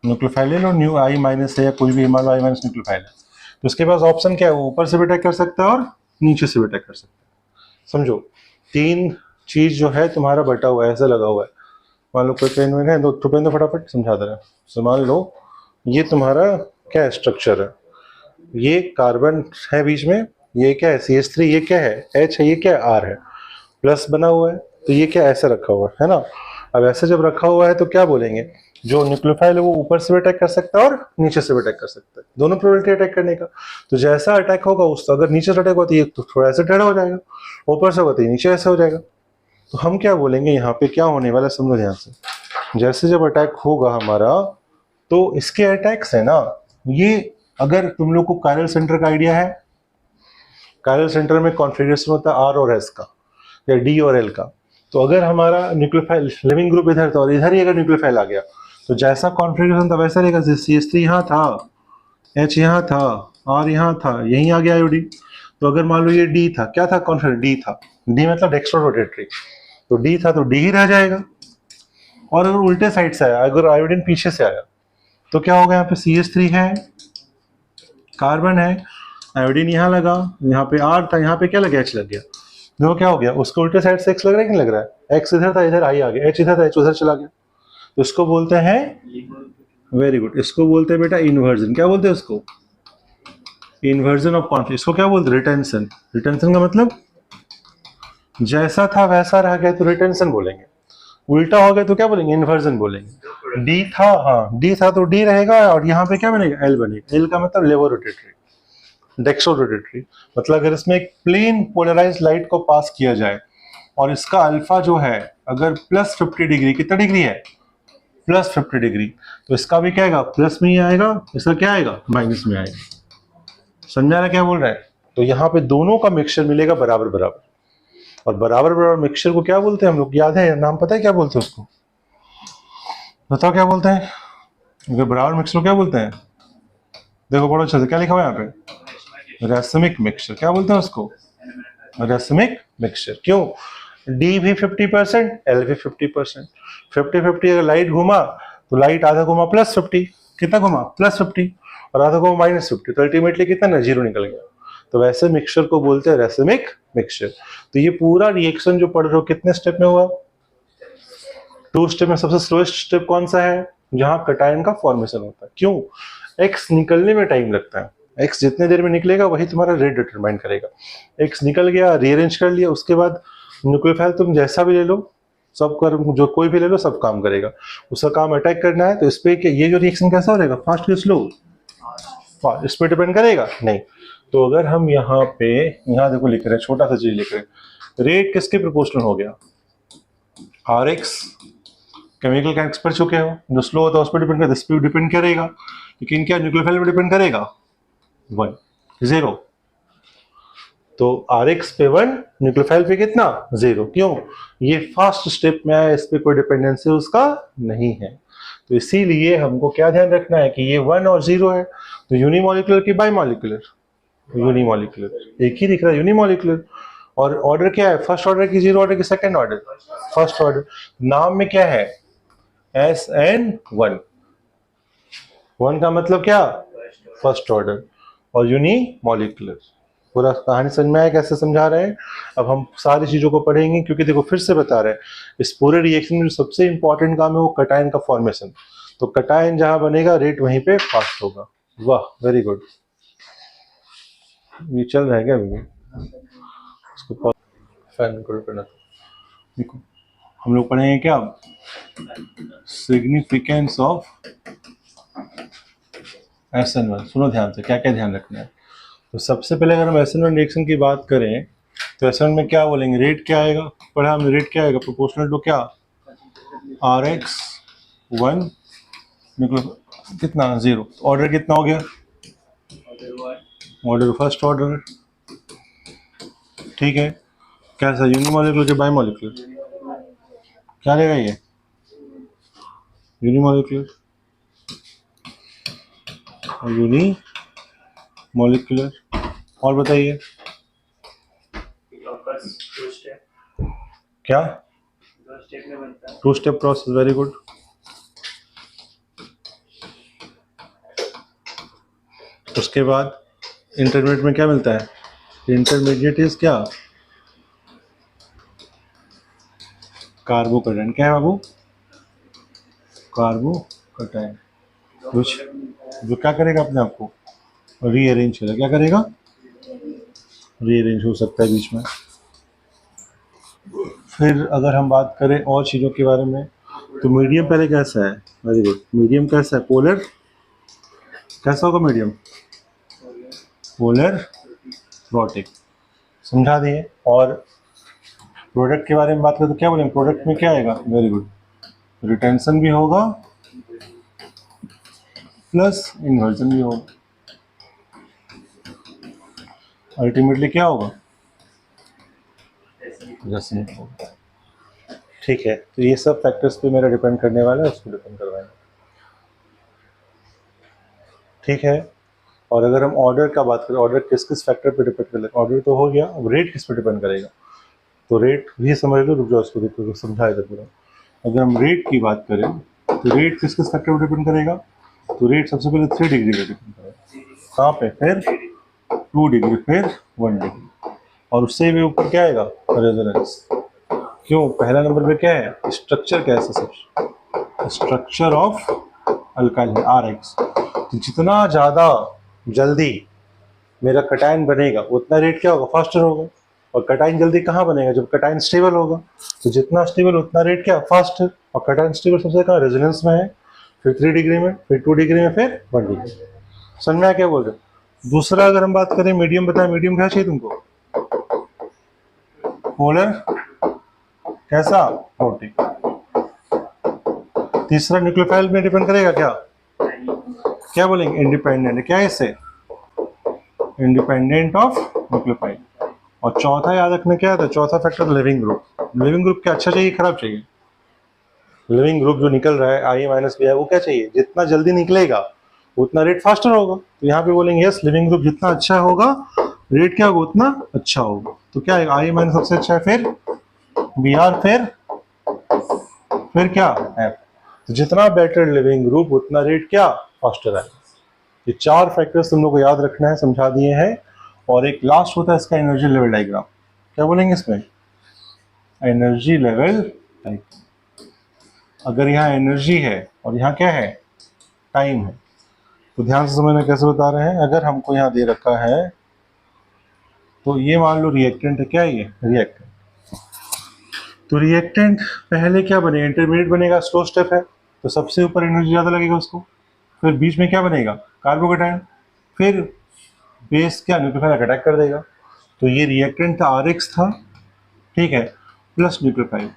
न्यूक्लियोफाइल ले लो, न्यू I माइनस है या कोई भी मान लो I माइनस न्यूक्लियोफाइल है, तो उसके पास ऑप्शन क्या है, वो ऊपर से भी अटैक कर सकता है और नीचे से भी अटैक कर सकता है। समझो, 3 चीज जो है तुम्हारा बटा हुआ है, ऐसा लगा हुआ है। मान लो कोई पेन वेन है, दो पेन दो फटाफट समझा दे रहा है। तो मान लो ये तुम्हारा क्या है, स्ट्रक्चर है, ये कार्बन है बीच में, ये क्या है CH3, ये क्या है H है, ये क्या है R है, प्लस बना हुआ है, तो ये क्या ऐसे रखा हुआ है ना। अब ऐसे जब रखा हुआ है तो क्या बोलेंगे, जो न्यूक्लियोफाइल है वो ऊपर से भी अटैक कर सकता है और नीचे से भी अटैक कर सकता है, दोनों प्रोबेबिलिटी अटैक करने का। तो जैसा अटैक होगा उस, अगर नीचे से अटैक होता है तो थोड़ा ऐसे टेढ़ा हो जाएगा, ऊपर से होता है नीचे ऐसे हो जाएगा। तो हम क्या बोलेंगे, यहाँ पे क्या होने वाला समझो ध्यान से, जैसे जब अटैक होगा हमारा, तो इसके अटैक्स है ना, ये अगर तुम लोग को कायरल सेंटर का आइडिया है, कायरल सेंटर में कॉन्फ़िगरेशन होता है R और S का या D और L का। तो अगर हमारा न्यूक्लियोफाइल लिविंग ग्रुप इधर था और इधर ही अगर न्यूक्लियोफाइल आ गया, तो जैसा कॉन्फ़िगरेशन था वैसा रहेगा। CH3 यहाँ था, H यहाँ था, R यहाँ था, यहीं आ गया आयोडीन। तो अगर मान लो ये D था, क्या था कॉन्फ़िगरेशन, D था, D मतलब डेक्स्ट्रो रोटेटरी, तो D था तो D ही रह जाएगा। और अगर उल्टे साइड से आया, अगर आयोडीन पीछे से आया, तो क्या होगा, यहाँ पे CH3 है, कार्बन है, आयोडीन यहाँ लगा, यहाँ पे R था, यहाँ पे क्या लग गया, H लग गया। देखो क्या हो गया, उसको उल्टे साइड से X लग रहा है कि नहीं लग रहा है, X इधर था, इधर I आ गया, H इधर था, H उधर चला गया। तो इसको बोलते हैं, वेरी गुड, इसको बोलते हैं बेटा इन्वर्जन। क्या बोलते हैं उसको, इन्वर्जन ऑफ कॉन्फ्लिक्ट। इसको क्या बोलते हैं, रिटेंशन। रिटेंशन का मतलब जैसा था वैसा रह गया तो रिटेंशन बोलेंगे, उल्टा हो गया तो क्या बोलेंगे, इन्वर्जन बोलेंगे। डी था, हाँ डी था तो डी रहेगा, और यहाँ पे क्या बनेगा, एल बनेगा। एल का मतलब लेवो रोटेटरी, डेक्सो रोटेटरी। मतलब अगर इसमें एक प्लेन पोलराइज लाइट को पास किया जाए और इसका अल्फा जो है अगर प्लस 50 डिग्री, कितना डिग्री है, प्लस 50 डिग्री, तो इसका भी क्या आएगा, प्लस में ही आएगा, इसका क्या आएगा, माइनस में आएगा। समझा ना क्या बोल रहा है। तो यहाँ पे दोनों का मिक्सचर मिलेगा बराबर बराबर, और बराबर बराबर मिक्सचर को क्या बोलते हैं हम लोग, याद है, नाम पता है क्या बोलते हैं उसको, बताओ क्या बोलते हैं, अगर बराबर मिक्सचर क्या बोलते हैं, देखो बड़ा अच्छा से क्या लिखा हुआ है यहाँ पे, रैसमिक मिक्सचर, क्या बोलते हैं उसको, रैसमिक मिक्सचर। क्यों, डी भी 50%, एल भी 50%, 50-50, अगर लाइट घुमा तो लाइट आधा घुमा प्लस 50, कितना घुमा प्लस 50, और आधा घुमा माइनस 50, तो अल्टीमेटली कितना ना, जीरो निकल गया। तो वैसे मिक्सचर को बोलते हैं रैसमिक मिक्सचर। तो ये पूरा रिएक्शन जो पढ़ रहे हो कितने स्टेप में हुआ, 2 स्टेप में। सबसे स्लोएस्ट स्टेप कौन सा है, जहां कटायन का फॉर्मेशन होता है। क्यों, एक्स निकलने में टाइम लगता है, एक्स जितने देर में निकलेगा वही तुम्हारा रेट डिटरमाइन करेगा। एक्स निकल गया, रीअरेंज कर लिया, उसके बाद न्यूक्लियोफाइल तुम जैसा भी ले लो, सब कर, जो कोई भी ले लो सब काम करेगा। उसका काम अटैक करना है, तो इस पे ये जो रिएक्शन कैसा हो रहेगा, फास्ट या स्लो, इस पे डिपेंड करेगा नहीं। तो अगर हम यहाँ पे, यहाँ देखो लिख रहे हैं, छोटा सा चीज लिख रहे हैं, रेट किसके प्रोपोर्शनल हो गया, आर एक्स, केमिकल का एक्स पढ़ चुके हो, जो स्लो होता है उस पर डिपेंड करेगा, इस पर डिपेंड करेगा, लेकिन क्या न्यूक्लियोफाइल पे डिपेंड करेगा, 1 0। तो आर एक्स पे 1, न्यूक्लियोफाइल पे कितना, 0। क्यों, ये फास्ट स्टेप में आया, इस पे कोई डिपेंडेंसी उसका नहीं है। तो इसीलिए हमको क्या ध्यान रखना है कि ये 1 और 0 है, तो यूनिमॉलिक्यूलर की बाइमॉलिक्यूलर, यूनिमॉलिक्यूलर, एक ही दिख रहा है यूनिमॉलिक्यूलर। और ऑर्डर क्या है, फर्स्ट ऑर्डर की, जीरो ऑर्डर की, सेकंड ऑर्डर, फर्स्ट ऑर्डर। नाम में क्या है, SN1, 1 का मतलब क्या, फर्स्ट ऑर्डर, और यूनिमॉलिक्यूलर। पूरा कहानी समझ में आया कैसे समझा रहे हैं। अब हम सारी चीजों को पढ़ेंगे, क्योंकि देखो फिर से बता रहे हैं, इस पूरे रिएक्शन में जो सबसे इंपॉर्टेंट काम है वो कटायन का फॉर्मेशन। तो कटायन जहां बनेगा रेट वहीं पे फास्ट होगा। वाह, वेरी गुड। ये चल रहा है क्या अभी, इसको फैन करना। देखो हम लोग पढ़ेंगे क्या, सिग्निफिकेंस ऑफ SN1। सुनो ध्यान से, क्या क्या ध्यान रखना है। तो सबसे पहले अगर हम SN1 रिएक्शन की बात करें, तो SN1 में क्या बोलेंगे, रेट क्या आएगा, पढ़ा हमने, रेट क्या आएगा, प्रोपोर्शनल टू क्या, RX1 कितना, 0। ऑर्डर कितना हो गया, ऑर्डर फर्स्ट ऑर्डर, ठीक है। कैसा, यूनिमॉलिक्यूलर के बाइमॉलिक्यूलर, क्या रहेगा ये, यूनिमॉलिक्यूलर और यूनिमॉलिक्यूलर। और बताइए क्या, 2 स्टेप प्रोसेस, वेरी गुड। उसके बाद इंटरमीडिएट में क्या मिलता है, इंटरमीडिएट इज क्या, कार्बोकटायन। क्या है बाबू, कार्बोकटायन, जो क्या करेगा अपने आप को, रीअरेंज करेगा। क्या करेगा, रीअरेंज हो सकता है बीच में। फिर अगर हम बात करें और चीज़ों के बारे में, तो मीडियम पहले कैसा है, वेरी गुड, मीडियम कैसा है, पोलर, कैसा होगा मीडियम, पोलर प्रोटिक, समझा दिए। और प्रोडक्ट के बारे में बात करें तो क्या बोलेंगे, प्रोडक्ट में क्या आएगा, वेरी गुड, रिटेंशन भी होगा प्लस इन्वर्जन भी होगा, अल्टीमेटली क्या होगा, रसमिक होगा। ठीक है, तो ये सब फैक्टर्स पे मेरा डिपेंड करने वाला है, उसको डिपेंड करवाएंगे, ठीक है। और अगर हम ऑर्डर का बात करें, ऑर्डर किस किस फैक्टर पे डिपेंड करेगा, ऑर्डर तो हो गया, अब रेट किस पे डिपेंड करेगा, तो रेट भी समझ लो, रुक जाओ इसको देखो, समझाया था पूरा। अगर हम रेट की बात करें तो रेट किस किस फैक्टर पे डिपेंड करेगा, तो रेट सबसे पहले 3 डिग्री पे डिपेंड करेगा, कहाँ पे, फिर 2 डिग्री, फिर 1 डिग्री, और उससे भी ऊपर क्या आएगा, रेजोनेंस। क्यों, पहला नंबर पे क्या है, स्ट्रक्चर कैसा, सब स्ट्रक्चर ऑफ अल्काइल RX। तो जितना ज़्यादा जल्दी मेरा कटायन बनेगा उतना रेट क्या होगा, फास्टर होगा। और कटायन जल्दी कहाँ बनेगा, जब कटायन स्टेबल होगा, तो जितना स्टेबल उतना रेट क्या, फास्टर। और कटायन स्टेबल सबसे कहाँ, रेजोनेंस में है, फिर 3 डिग्री में, फिर 2 डिग्री में, फिर 1 डिग्री। समझ में आया क्या बोल रहे। दूसरा अगर हम बात करें मीडियम, बताएं मीडियम क्या चाहिए तुमको, पोलर कैसा? प्रोटीन। तीसरा न्यूक्लियोफाइल में डिपेंड करेगा क्या? क्या बोलेंगे? इंडिपेंडेंट। क्या है इससे? Independent of nucleophile. और चौथा याद रखना क्या था? चौथा factor leaving group. Leaving group क्या अच्छा चाहिए खराब चाहिए? लिविंग ग्रुप जो निकल रहा है आई माइनस बी है वो क्या चाहिए? जितना जल्दी निकलेगा उतना रेट फास्टर होगा। तो यहाँ पे बोलेंगे यस लिविंग ग्रुप जितना अच्छा होगा रेट क्या होगा? उतना अच्छा होगा। तो क्या है? आई माइनस सबसे अच्छा है, फिर बी आर, फिर क्या? एफ। तो जितना बेटर लिविंग ग्रुप उतना रेट क्या? फास्टर है। ये चार फैक्टर्स तुम लोग को याद रखना है, समझा दिए हैं। और एक लास्ट होता है इसका एनर्जी लेवल डायग्राम। क्या बोलेंगे इसमें? Energy level diagram. अगर यहाँ एनर्जी है और यहाँ क्या है? टाइम है। तो ध्यान से समझना कैसे बता रहे हैं। अगर हमको यहाँ दे रखा है तो ये मान लो रिएक्टेंट है। क्या है ये? रिएक्टेंट। तो रिएक्टेंट पहले क्या बनेगा? इंटरमीडिएट बनेगा, स्लो स्टेप है तो सबसे ऊपर एनर्जी ज़्यादा लगेगा उसको। फिर बीच में क्या बनेगा? कार्बोकेटायन। फिर बेस क्या? न्यूक्लियोफाइल अटैक कर देगा। तो ये रिएक्टेंट था, आरएक्स था, ठीक है, प्लस न्यूक्लियोफाइल।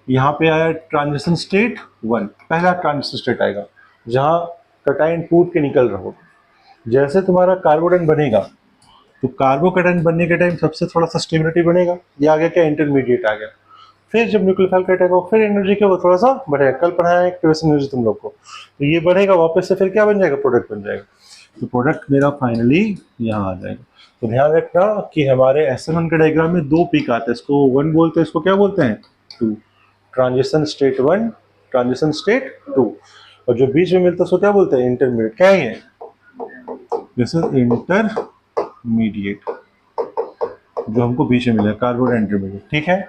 यहाँ पे आया ट्रांजिशन स्टेट 1, पहला ट्रांजिशन स्टेट आएगा जहाँ कटायन टूट के निकल रहा हो। जैसे तुम्हारा कार्बोकेटायन बनेगा तो कार्बोकेटायन बनने के टाइम सबसे थोड़ा सा स्टेबिलिटी बनेगा। ये आ गया क्या? इंटरमीडिएट आ गया। फिर जब न्यूक्लियोफाइल का अटैक हो फिर एनर्जी क्या हो? थोड़ा सा बढ़ेगा। कल पढ़ाया है एक्टिवेशन एनर्जी तुम लोग को। तो ये बढ़ेगा वापस से, फिर क्या बन जाएगा? प्रोडक्ट बन जाएगा। तो प्रोडक्ट मेरा फाइनली यहाँ आ जाएगा। तो ध्यान रखना कि हमारे SN1 के डायग्राम में दो पीक आते हैं। इसको 1 बोलते हैं, इसको क्या बोलते हैं? 2। Transition state 1, transition state 2। और जो बीच में मिलता है उसको क्या बोलते हैं? इंटरमीडिएट। क्या है ये? दिस इज इंटरमीडिएट, जो हमको बीच में मिला है, कार्बोकेटायन इंटरमीडिएट। ठीक है,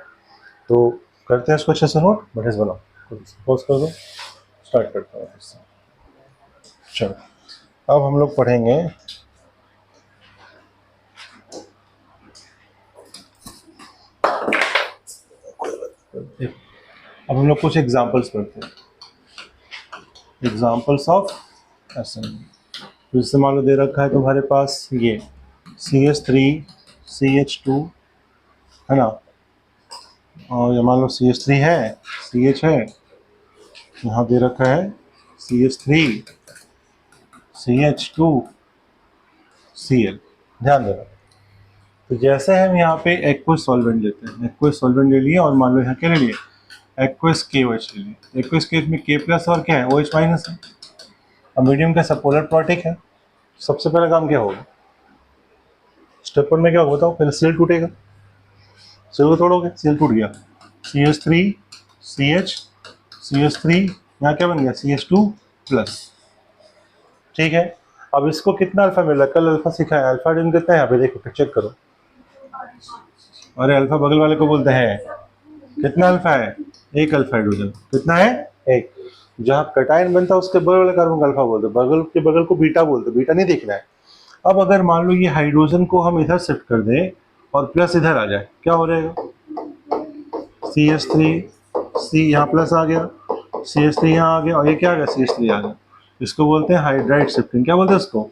तो करते हैं इसको अच्छे से नोट। बट इस बनाओ, पोज कर दो, स्टार्ट करता हूँ फिर से। चलो अब हम लोग पढ़ेंगे अब हम लोग कुछ एग्जांपल्स पढ़ते हैं। Examples of SN। जैसे मान लो दे रखा है तुम्हारे पास ये CH3 CH2 है ना, और ये मान लो CH3 है, CH है, यहाँ दे रखा है CH3 CH2 Cl। ध्यान देना। तो जैसे हम यहाँ पे एक्वस सॉल्वेंट लेते हैं, एक्वस सॉल्वेंट ले लिए और मान लो यहाँ क्या ले लिए? एक्वस KOH ले लिए। एक्वस KOH में K प्लस और क्या है? OH माइनस है। अब मीडियम का पोलर प्रोटिक है। सबसे पहला काम क्या होगा? स्टेप 1 में क्या होगा बताओ? पहले सेल टूटेगा, सेल को तोड़ोगे, सेल टूट गया, CH3 CH CH3 यहाँ क्या बन गया? CH2 plus. ठीक है, अब इसको कितना अल्फा मिल रहा है? कल अल्फा सीखा है। अल्फा हाइड्रोजन कितना है यहाँ पे? देखो चेक करो। अरे अल्फा बगल वाले को बोलते हैं। कितना अल्फा है? एक अल्फा हाइड्रोजन। कितना है? एक। जहाँ कटायन बनता है उसके बगल वाले कार्बन को अल्फा बोलते हैं, बगल के बगल को बीटा बोलते हैं। बीटा नहीं देखना है। अब अगर मान लो ये हाइड्रोजन को हम इधर शिफ्ट कर दें और प्लस इधर आ जाए, क्या हो जाएगा? CH3 C यहाँ प्लस आ गया, CH3 यहाँ आ गया, और ये क्या आ गया? CH3 आ गया। इसको बोलते हैं हाइड्राइड शिफ्टिंग। क्या बोलते हैं इसको?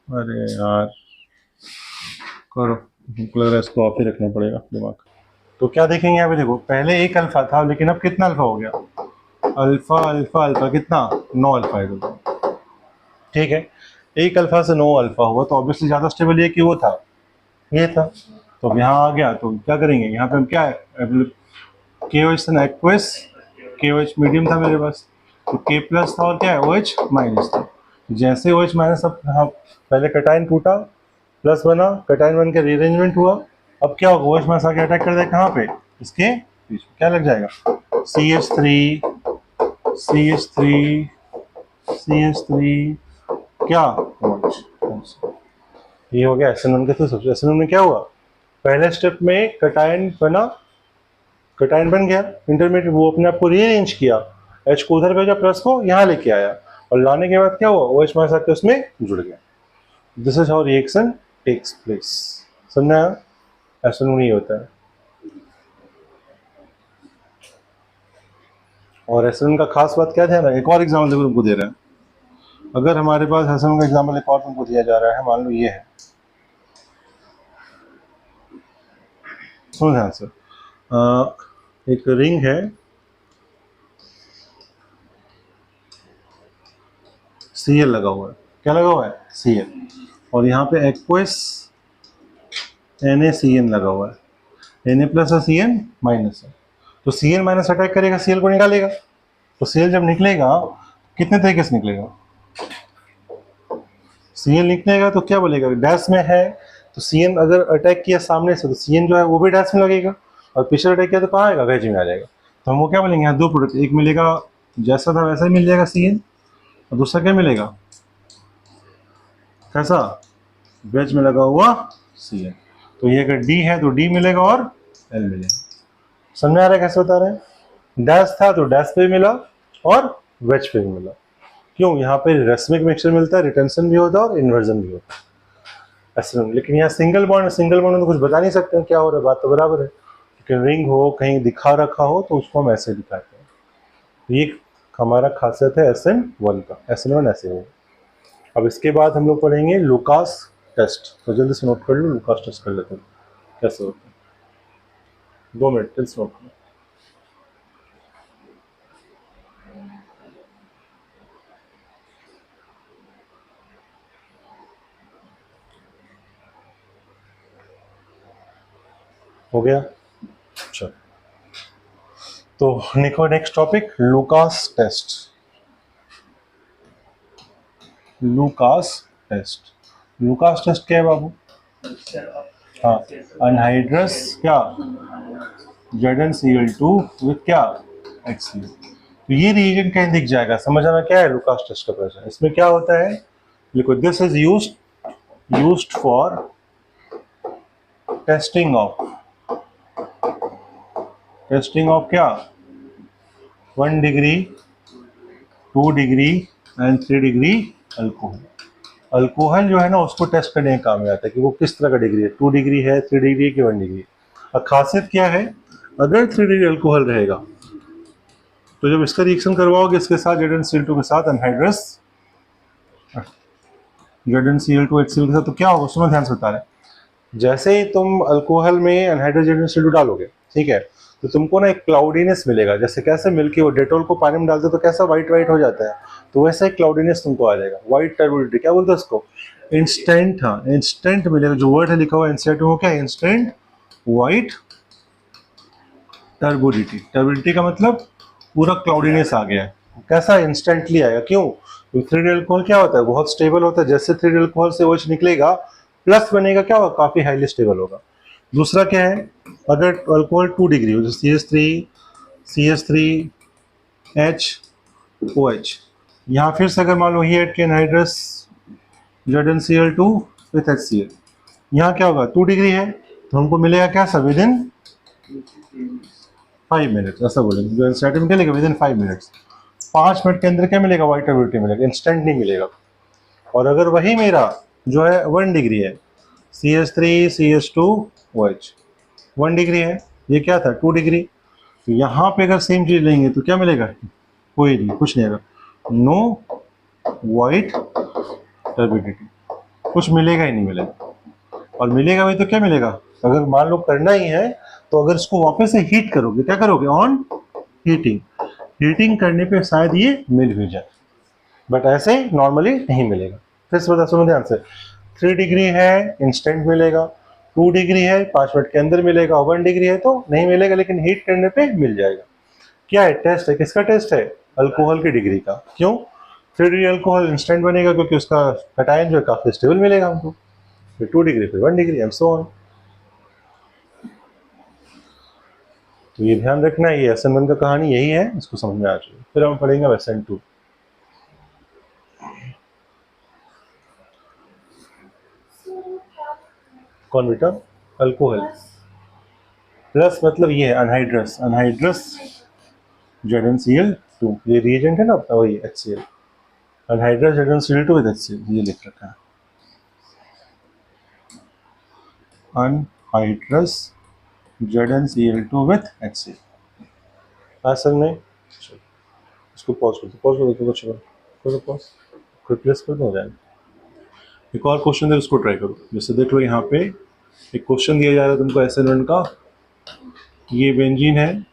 अरे यार करो, लग रहा है इसको ऑफ ही रखना पड़ेगा दिमाग। तो क्या देखेंगे यहाँ पे? देखो पहले एक अल्फा था लेकिन अब कितना अल्फा हो गया? अल्फा अल्फा अल्फा कितना? 9 अल्फा हाइड्रोजन। ठीक है, एक अल्फा से 9 अल्फा हुआ तो ऑब्वियसली ज़्यादा स्टेबल ये कि वो था, ये था। तो अब यहाँ आ गया तो क्या करेंगे? यहाँ पे हम क्या है? KOH था ना, एक्वस KOH मीडियम था मेरे पास, तो K प्लस था और क्या है? OH माइनस था। जैसे OH माइनस, अब हाँ पहले कटायन टूटा, प्लस बना, कटायन बन के रीअरेंजमेंट हुआ। अब क्या होगा? OH माइनस आके अटैक कर देगा कहाँ पे? इसके बीच में। क्या लग जाएगा? CH3 CH3 CH3 क्या? OH। ये हो गया SN1 के थ्रू। सबसे SN1 में क्या हुआ? पहले स्टेप में कटायन बना, कटायन बन गया इंटरमीडिएट, वो अपने आप को रीअरेंज किया, H को उधर भेजा, प्लस को यहाँ लेके आया, और लाने के बाद क्या हुआ? OH माइनस आके उसमें जुड़ गया। This is how reaction takes place. समझा? SN1 नहीं होता है। और SN1 का खास बात क्या ध्यान है? एक और एग्जाम्पल देखो तुमको दे रहे हैं। अगर हमारे पास SN1 का एग्जाम्पल एक और तुमको दिया जा रहा है, मान लो ये है, सुनो ध्यान से। एक रिंग है Cl लगा हुआ है, क्या लगा हुआ है Cl, और यहाँ पे एक्वस NaCN लगा हुआ है, Na प्लस और Cn माइनस है, तो Cl माइनस अटैक करेगा, Cl को निकालेगा, तो Cl जब निकलेगा कितने तरीके से निकलेगा, Cl निकलेगा तो क्या बोलेगा, डैश में है तो Cn अगर अटैक किया सामने से तो Cn जो है वो भी डैश में लगेगा, और पीछे अटैक किया तो कहाँ आएगा, वेज में आ जाएगा। तो हम वो क्या बोलेंगे, यहाँ दो प्रोडक्ट, एक मिलेगा जैसा था वैसा ही मिल जाएगा Cn, और दूसरा क्या मिलेगा, कैसा, वेज में लगा हुआ Cn। तो ये अगर D है तो D मिलेगा और L मिलेगा। समझ में आ रहा है कैसे बता रहे हैं, डैश था तो डैश पे भी मिला और वेज पे भी मिला, क्यों, यहाँ पे रेसमिक मिक्सचर मिलता है, रिटेंशन भी होता है और इन्वर्जन भी होता है ऐसे। लेकिन यहाँ सिंगल बॉन्ड में तो कुछ बता नहीं सकते हैं क्या हो रहा है, बात तो बराबर है, लेकिन रिंग हो कहीं दिखा रखा हो तो उसको हम ऐसे दिखाते हैं। ये हमारा खासियत है SN1 का, SN1 ऐसे हो। अब इसके बाद हम लोग पढ़ेंगे लुकास टेस्ट, तो जल्दी से नोट कर लो, लुकास टेस्ट कर लेते हैं कैसे होता है, 2 मिनट जल्दी से नोट करो। हो गया, अच्छा, तो निको next topic Lucas test. Lucas test, Lucas test क्या है बाबू, हाँ, अनहाइड्रस क्या ZnCl2 विथ क्या HCl, तो ये रिएजेंट कहीं दिख जाएगा, समझ आना क्या है लुकास टेस्ट का प्रश्न। इसमें क्या होता है, देखो, this is used for testing of क्या, 1 degree 2 degree and 3 degree alcohol. Alcohol जो है ना उसको टेस्ट करने का काम में आता है कि वो किस तरह का डिग्री है, 2 डिग्री है, 3 डिग्री है कि 1 डिग्री। और खासियत क्या है, अगर 3 डिग्री अल्कोहल रहेगा तो जब इसका रिएक्शन करवाओगे इसके साथ ZnCl2 के साथ अनहाइड्रस ZnCl2 HCl के साथ, तो क्या होगा, सुनो ध्यान से बता रहे हैं। जैसे ही तुम अल्कोहल में अनहाइड्रस ZnCl2 डालोगे, ठीक है, तो तुमको ना एक क्लाउडीनेस मिलेगा, जैसे कैसे मिल्की वो डेटोल को पानी में डालते तो कैसा व्हाइट व्हाइट हो जाता है, तो वैसा एक क्लाउडीनेस तुमको आ जाएगा, व्हाइट टर्बिडिटी, क्या बोलते हैं उसको, इंस्टेंट, हाँ इंस्टेंट मिलेगा, जो वर्ड है लिखा हुआ इंस्टेंट वो क्या है, इंस्टेंट व्हाइट टर्बिडिटी। टर्बिडिटी का मतलब पूरा क्लाउडीनेस आ गया है, कैसा इंस्टेंटली आएगा, क्यों, तो 3D अल्कोहल क्या होता है, बहुत स्टेबल होता है, जैसे 3D अल्कोहल से OH निकलेगा प्लस बनेगा क्या होगा, काफी हाईली स्टेबल होगा। दूसरा क्या है, अगर अल्कोहल 2 डिग्री हो, CH3OH, यहाँ फिर से अगर मान लो ये एनहाइड्रस ZnCl2 विथ HCl, यहाँ क्या होगा, 2 डिग्री है तो हमको मिलेगा क्या, सब विद इन 5 मिनट, ऐसा बोलेंगे, जो एनसीईआरटी में क्या लिखा, विद इन 5 मिनट्स, 5 मिनट के अंदर क्या मिलेगा, व्हाइट टर्बिडिटी मिलेगा, इंस्टेंट नहीं मिलेगा। और अगर वही मेरा जो है 1 डिग्री है, CH3CH2OH 1 डिग्री है, ये क्या था 2 डिग्री, तो यहाँ पे अगर सेम चीज लेंगे तो क्या मिलेगा, कोई नहीं, कुछ नहीं आएगा, नो व्हाइट टर्बिडिटी, कुछ मिलेगा ही नहीं मिलेगा। और मिलेगा भी तो क्या मिलेगा, अगर मान लो करना ही है तो अगर इसको वापस से हीट करोगे, क्या करोगे, ऑन हीटिंग करने पे शायद ये मिल भी जाए, बट ऐसे नॉर्मली नहीं मिलेगा। फिर से बता सुनो ध्यान से, 3 डिग्री है इंस्टेंट मिलेगा, 2 डिग्री है 5 मिनट के अंदर मिलेगा, 1 डिग्री है तो नहीं मिलेगा, लेकिन हीट करने पे मिल जाएगा। क्या है, टेस्ट है, किसका टेस्ट है, अल्कोहल की डिग्री का, क्यों, 3 डिग्री अल्कोहल इंस्टेंट बनेगा क्योंकि उसका कैटायन जो है काफी स्टेबल मिलेगा हमको, फिर 2 डिग्री फिर 1 डिग्री एंड सो ऑन। तो ये ध्यान रखना है, ये SN1 का कहानी यही है, इसको समझ में आ जाए। फिर हम पढ़ेंगे SN2। कौन बेटा, अल्कोहल प्लस मतलब ये है अनहाइड्रस ZnCl2, ये रिएजेंट है ना अपना, वही HCl, anhydrous ZnCl2 with HCl, ये लिख रखा है, अनहाइड्रस ZnCl2 विद HCl। असल में इसको पॉज कर दो, कुछ पॉज प्लेस कर दो, हो जाएगा। एक और क्वेश्चन है, उसको ट्राई करो, जैसे देख लो यहाँ पे एक क्वेश्चन दिया जा रहा है तुमको SN1 का, ये बेंजीन है,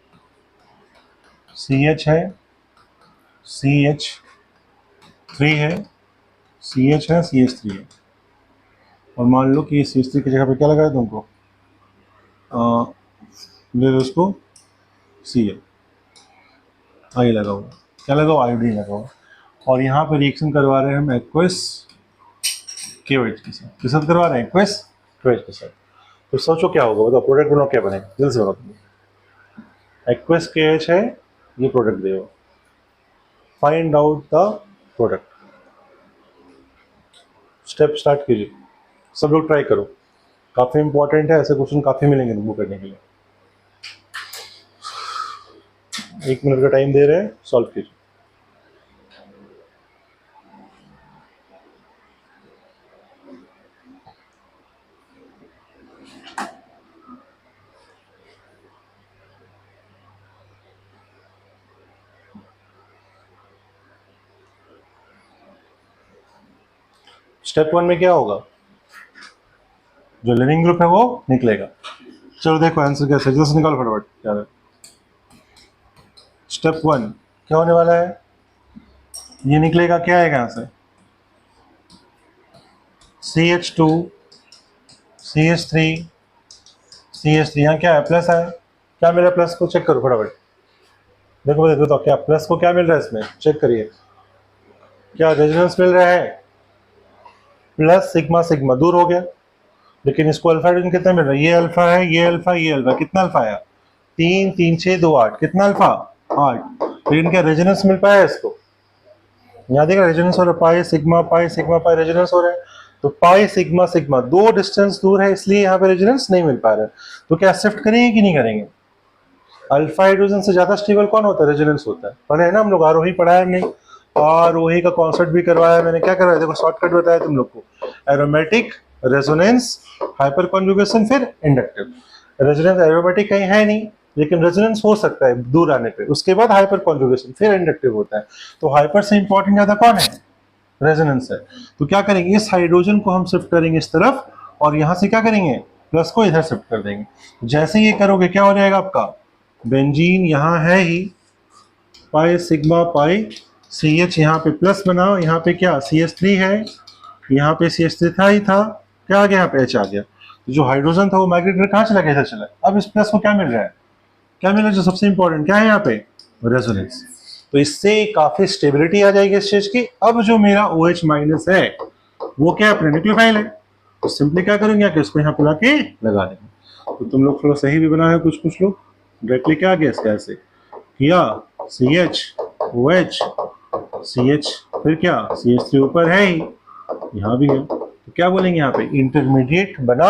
CH है, CH3 है, CH है, CH3 है, और मान लो कि CH3 की जगह पे क्या लगाया तुमको, ले लो उसको Cl, आई लगा हुआ, क्या लगा हुआ, आयोडीन लगा हुआ, और यहाँ पे रिएक्शन करवा रहे हैं हम एक्वस KOH के साथ, किस साथ करवा रहे हैं, एक्वस KOH के साथ। तो सोचो क्या होगा, बताओ प्रोडक्ट बनाओ, क्या बनेगा, जल्दी से बताओ। एक्वस KOH है, ये प्रोडक्ट देगा, find out the product. Step start कीजिए, सब लोग ट्राई करो, काफी इंपॉर्टेंट है, ऐसे क्वेश्चन काफी मिलेंगे तुमको करने के लिए। 1 मिनट का टाइम दे रहे हैं, सॉल्व कीजिए। स्टेप 1 में क्या होगा, जो लिविंग ग्रुप है वो निकलेगा। चलो देखो आंसर कैसे, जल्दी से निकालो फटाफट क्या है। स्टेप 1 क्या होने वाला है, ये निकलेगा, क्या आएगा यहाँ से, CH2 CH3 CH3, यहाँ क्या है, प्लस है, क्या मिला प्लस को, चेक करो फटाफट, देखो देखो तो क्या प्लस को क्या मिल रहा है इसमें, चेक करिए, क्या रेजोनेंस मिल रहा है, प्लस सिग्मा सिग्मा दूर हो गया, लेकिन इसको अल्फा हाइड्रोजन कितना मिल रहा है, ये अल्फा है, ये अल्फा, ये अल्फा, कितना अल्फा आया, 3 3 6 2 8, कितना अल्फा 8, लेकिन क्या रेजोनेंस मिल पाया इसको, यहाँ देख रहा रेजोनेंस हो रहा है, पाई सिग्मा पाई रेजोनेंस हो रहा है, तो पाई सिग्मा सिग्मा दो डिस्टेंस दूर है, इसलिए यहाँ पे रेजोनेंस नहीं मिल पा रहा है। तो क्या शिफ्ट करेंगे कि नहीं करेंगे, अल्फा हाइड्रोजन से ज्यादा स्टेबल कौन होता है, रेजोनेंस होता है, पढ़े है ना हम लोग, आरोही पढ़ाया नहीं, आरोही का कॉन्सेप्ट भी करवाया मैंने, क्या करवाया देखो, शॉर्टकट बताया तुम लोग को, एरोमेटिक, रेजोनेंस, हाइपर कॉन्जुगेशन, फिर इंडक्टिव। रेजोनेंस एरोमेटिक कहीं है नहीं, लेकिन रेजोनेंस हो सकता है दूर आने पे, उसके बाद हाइपर कॉन्जुगेशन, फिर इंडक्टिव होता है। तो हाइपर से इंपॉर्टेंट ज्यादा कौन है, रेजोनेंस है। तो क्या करेंगे, इस हाइड्रोजन को हम शिफ्ट करेंगे इस तरफ, और यहां से क्या करेंगे, प्लस को इधर शिफ्ट कर देंगे। जैसे ये करोगे क्या हो जाएगा आपका, बेंजीन यहाँ है ही, पाई सिग्मा पाई, CH यहाँ पे प्लस बनाओ, यहाँ पे क्या CH3 है, यहाँ पे CH3 था ही था, क्या आ गया, यहाँ पे H आ गया, तो जो हाइड्रोजन था वो माइग्रेट कहाँ चला गया, इधर चला। अब इस प्लस को क्या मिल रहा है, क्या मिल रहा है, जो सबसे इंपॉर्टेंट क्या है यहाँ पे, रेजोनेंस। तो इससे काफी स्टेबिलिटी आ जाएगी इस चीज की। अब जो मेरा OH माइनस है वो क्या है, अपने न्यूक्लियोफाइल है, तो सिंपली क्या करूंगे कि इसको यहाँ पे लाके लगा देंगे। तो तुम लोग थोड़ा सही भी बनाए, कुछ कुछ लोग डायरेक्टली क्या आ गया इसका, ऐसे किया CH OH CH, फिर क्या CH3 ऊपर है ही, यहाँ भी है, तो क्या बोलेंगे यहाँ पे, इंटरमीडिएट बना,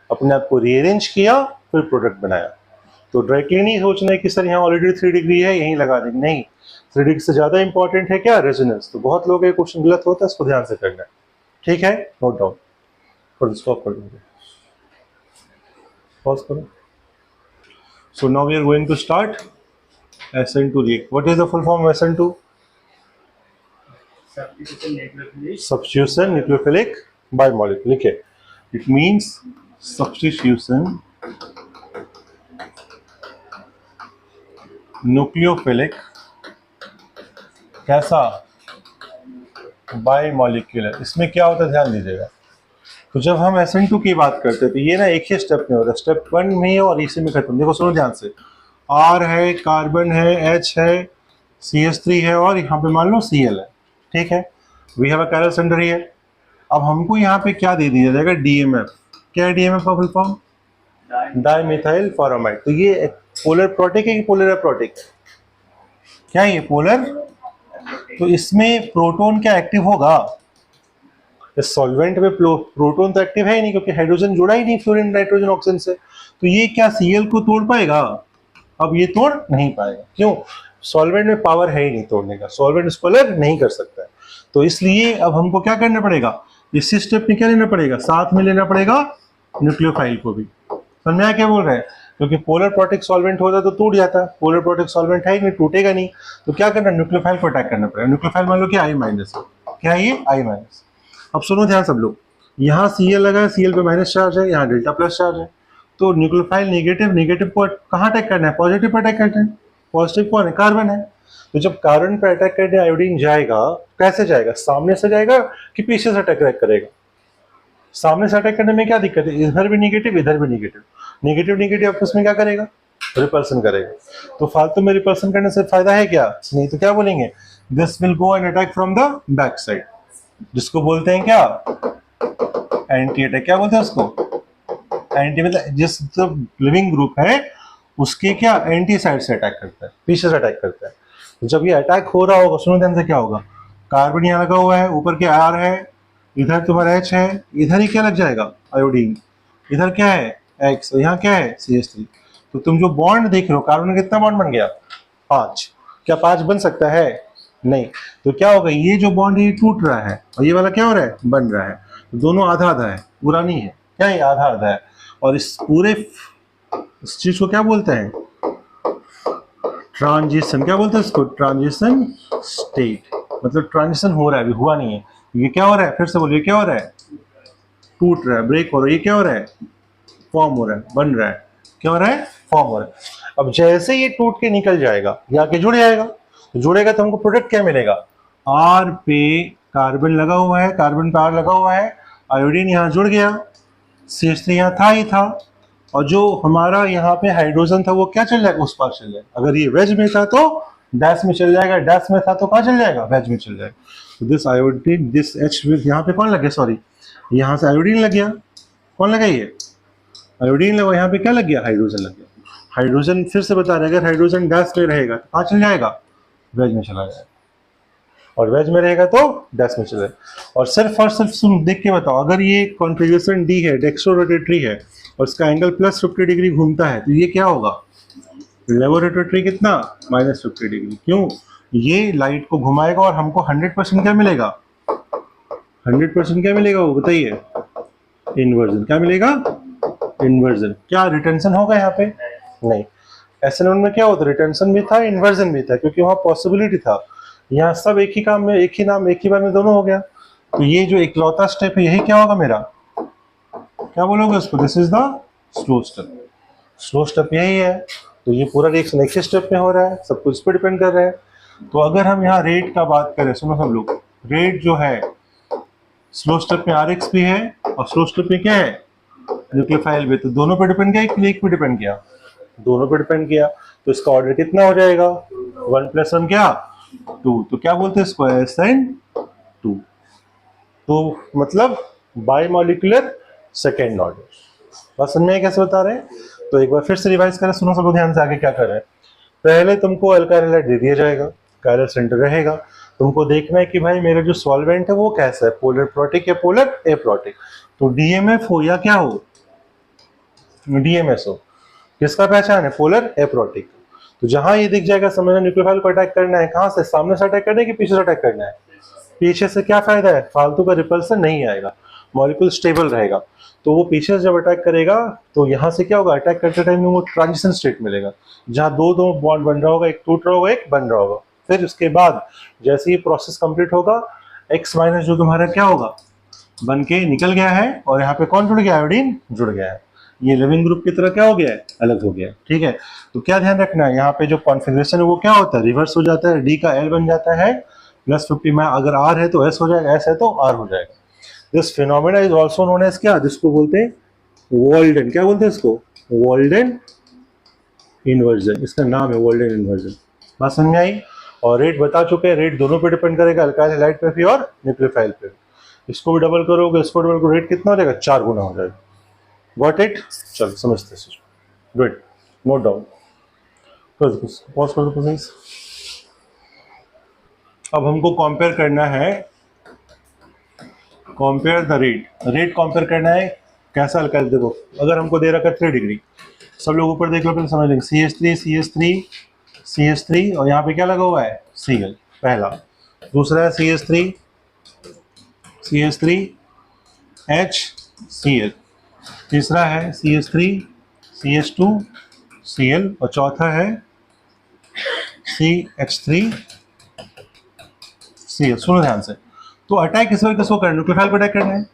अपने आप को रीअरेंज किया, फिर प्रोडक्ट बनाया। तो डायरेक्टली नहीं सोचना है कि सर यहाँ ऑलरेडी 3 डिग्री है यहीं लगा देंगे, नहीं, 3 डिग्री से ज्यादा इंपॉर्टेंट है क्या, रेजोनेंस। तो बहुत लोग ये क्वेश्चन गलत होता है, इसको ध्यान से करना है, ठीक है, नोट डाउन, और स्टॉप कर देंगे, पॉज करो। So now we are going to start SN2 react. What is the full form of SN2? Substitution nucleophilic bimolecule. लिखे, it means substitution nucleophilic कैसा, बाइमोलिक्यूलर। इसमें क्या होता है ध्यान दीजिएगा, तो जब हम SN2 की बात करते हैं तो ये ना एक ही स्टेप में होता है, स्टेप 1 में और इसी में खत्म। देखो सुनो ध्यान से, R है, कार्बन है, H है, CH3 है, और यहाँ पे मान लो Cl है, ठीक है, we have a chiral centre here. अब हमको यहाँ पे क्या दे दिया जाएगा, DMF। क्या है DMF का फुल फॉर्म, डाइमिथाइल फॉर्माइड। तो ये पोलर प्रोटिक है कि पोलर एप्रोटिक, क्या है ये पोलर, तो इसमें प्रोटॉन क्या एक्टिव होगा, इस सॉल्वेंट में प्रोटॉन तो एक्टिव है ही नहीं, क्योंकि हाइड्रोजन जुड़ा ही नहीं फ्लोरीन नाइट्रोजन ऑक्सीजन से, तो ये क्या Cl को तोड़ पाएगा, अब ये तोड़ नहीं पाएगा, क्यों, सॉल्वेंट में पावर है ही नहीं तोड़ने का, सॉल्वेंट इसको अलग नहीं कर सकता है। तो इसलिए अब हमको क्या करना पड़ेगा, इसी स्टेप में क्या लेना पड़ेगा, साथ में लेना पड़ेगा न्यूक्लियोफाइल को भी। समझ में आया क्या बोल रहे हैं, क्योंकि पोलर प्रोटिक सॉल्वेंट होता तो टूट जाता है, पोलर प्रोटिक सॉल्वेंट है ही नहीं, टूटेगा नहीं, तो क्या करना, न्यूक्लियोफाइल को अटैक करना पड़ेगा। न्यूक्लियोफाइल मान लो कि I माइनस है, क्या है ये I माइनस। अब सुनो ध्यान सब लोग, यहाँ Cl लगा है, Cl पे माइनस चार्ज है, यहाँ डेल्टा प्लस चार्ज है, तो न्यूक्लियोफाइल नेगेटिव को कहाँ अटैक करना है, पॉजिटिव पर अटैक करना है, पॉजिटिव कौन है? कार्बन है। तो जब कार्बन पर अटैक करने आयोडीन जाएगा, कैसे जाएगा? सामने से जाएगा कि पीछे से अटैक करेगा? सामने से अटैक करने में क्या दिक्कत है? इधर भी निगेटिव, इधर भी निगेटिव, निगेटिव निगेटिव आपस में क्या करेगा? रिपल्सन करेगा। तो फालतू में रिपल्सन करने से फायदा है क्या? नहीं। तो क्या बोलेंगे? This will go and attack from the back side, जिसको बोलते हैं क्या? Anti attack. क्या बोलते हैं उसको? एंटी मतलब जिस लिविंग ग्रुप है उसके क्या एंटी साइड से अटैक करता है, पीछे से अटैक करता है। तो जब ये अटैक हो रहा होगा, सुनो ध्यान से, क्या होगा? कार्बन यहाँ लगा हुआ है, ऊपर के आर है, इधर तुम्हारा एच है, इधर ही क्या लग जाएगा? आयोडीन। इधर क्या है? एक्स। यहाँ क्या है? CH3। तो तुम जो बॉन्ड देख रहे हो, कार्बन का कितना बॉन्ड बन गया? 5। क्या 5 बन सकता है? नहीं। तो क्या होगा? ये जो बॉन्ड है ये टूट रहा है और ये वाला क्या हो रहा है? बन रहा है। तो दोनों आधा आधा है, पूरा नहीं है। क्या ये आधा आधा है? और इस पूरे इस चीज को क्या बोलते हैं? ट्रांजिशन। क्या बोलते हैं इसको? Transition state. मतलब ट्रांजिशन हो रहा है, अभी हुआ नहीं है। ये क्या हो रहा है? फिर से बोलिए, क्या हो रहा है? टूट रहा है, ब्रेक हो रहा है। ये क्या हो रहा है? फॉर्म हो रहा है, बन रहा है। क्या हो रहा है? फॉर्म हो रहा है। अब जैसे ये टूट के निकल जाएगा, ये आके जुड़ जाएगा। तो जुड़ेगा तो हमको प्रोडक्ट क्या मिलेगा? आर पे कार्बन लगा हुआ है, कार्बन पे आर लगा हुआ है, आयोडीन यहाँ जुड़ गया, CH3 यहाँ था ही था, और जो हमारा यहाँ पे हाइड्रोजन था वो क्या चल जाएगा? उस पार चल जाएगा। अगर ये वेज में था तो डैश में चल जाएगा, डैश में था तो कहाँ चल जाएगा? वेज में चल जाएगा। तो दिस आयोडीन, दिस H यहाँ पे कौन लग गया? सॉरी, यहाँ से आयोडीन लग गया। कौन लगा? ये आयोडीन लगा। यहाँ पे क्या लग गया? हाइड्रोजन लग गया। हाइड्रोजन फिर से बता रहे, अगर हाइड्रोजन डैश में रहेगा तो कहाँ चल जाएगा? वेज में चला जाएगा। और वेज में रहेगा तो डैश में चला जाएगा। और सिर्फ सुन देख के बताओ, अगर ये कॉन्फ़िगरेशन डी है, डेक्स्ट्रो रोटेटरी है, और इसका एंगल +50 डिग्री घूमता है, तो ये क्या होगा? लेबोरेटरी कितना? -50 डिग्री। क्यों? ये लाइट को घुमाएगा और हमको 100% क्या मिलेगा? 100% क्या मिलेगा वो बताइए? इन्वर्जन। क्या मिलेगा? इन्वर्जन। क्या रिटेंशन होगा यहाँ पे? नहीं। SN1 में क्या होता? रिटेंशन भी था, इन्वर्जन भी था, क्योंकि वहाँ पॉसिबिलिटी था। यहाँ सब एक ही काम में, एक ही नाम, एक ही बार में दोनों हो गया। तो ये जो इकलौता स्टेप है, यही क्या होगा मेरा? क्या बोलोगे उसको? This is the slow step. Slow step यही है। तो ये पूरा रिएक्शन एक ही स्टेप में हो रहा है, सब कुछ इस पर डिपेंड कर रहा है। तो अगर हम यहाँ रेट का बात करें, सुनो सब लोग, रेट जो है स्लो स्टेप में RX भी है और स्लो स्टेप में क्या है? न्यूक्लियोफाइल भी। तो दोनों पे डिपेंड किया कि एक पे डिपेंड किया? दोनों पे डिपेंड किया। तो इसका ऑर्डर कितना हो जाएगा? 1 + 1 क्या? 2। तो क्या बोलते हैं इसको? SN2। तो मतलब बाइमॉलिक्यूलर सेकेंड ऑर्डर। बस समझ में कैसे बता रहे हैं? तो एक बार फिर से रिवाइज करें, सुनो सबको ध्यान से, आगे क्या कर रहे हैं। पहले तुमको अल्काइल हैलाइड दे दिया जाएगा, कायरल सेंटर रहेगा। तुमको देखना है कि भाई मेरा जो सॉल्वेंट है वो कैसा है, पोलर प्रोटिक या पोलर एप्रोटिक। तो DMF हो या क्या हो? DMS हो। किसका पहचान है? Polar aprotic. तो जहां ये दिख जाएगा समझना न्यूक्लियोफाइल को अटैक करना है। कहां से? सामने से अटैक करना है कि पीछे से अटैक करना है? पीछे से। क्या फायदा है? फालतू का रिपल्सन नहीं आएगा, मॉलिक्यूल स्टेबल रहेगा। तो वो पीछे से जब अटैक करेगा तो यहाँ से क्या होगा? अटैक करते टाइम में वो ट्रांजिशन स्टेट मिलेगा, जहाँ दो बॉन्ड बन रहा होगा, एक टूट रहा होगा, एक बन रहा होगा। फिर उसके बाद जैसे ही प्रोसेस कंप्लीट होगा, X- जो तुम्हारा क्या होगा? बन के निकल गया है, और यहाँ पे कौन जुड़ गया? आयोडीन जुड़ गया है। ये लिविंग ग्रुप की तरह क्या हो गया है? अलग हो गया है। ठीक है। तो क्या ध्यान रखना है, यहाँ पे जो कॉन्फ़िगरेशन है वो क्या होता है? रिवर्स हो जाता है। D का L बन जाता है, +50 में अगर R है तो S हो जाएगा, S है तो R हो जाएगा। This phenomena is also known as क्या? जिसको बोलते हैं वॉल्डन। क्या बोलते हैं इसको? Walden inversion. इसका नाम है वॉल्डन इन्वर्जन। बात समझ में आई? और रेट बता चुके हैं, रेट दोनों पे डिपेंड करेगा, अल्काइल हैलाइड पे भी और न्यूक्लियोफाइल पे। इसको भी डबल करोगे, इसको डबल करो, रेट कितना हो जाएगा? 4 गुना हो जाएगा। Got it? चलो समझते हैं। Good, note down. पॉज कर दो प्लीज। अब हमको कंपेयर करना है, कंपेयर द रेट कंपेयर करना है। कैसा अल्काइल? देखो, अगर हमको दे रखा है 3 डिग्री, सब लोग ऊपर देख लो, पहले समझ लेंगे। CH3 और यहाँ पे क्या लगा हुआ है? Cl पहला। दूसरा है CH3 HCl। तीसरा है CH3 CH2 Cl। और चौथा है CH3 Cl। सुनो ध्यान से। तो अटैक किसको करना है? न्यूक्लियोफाइल को अटैक करना है।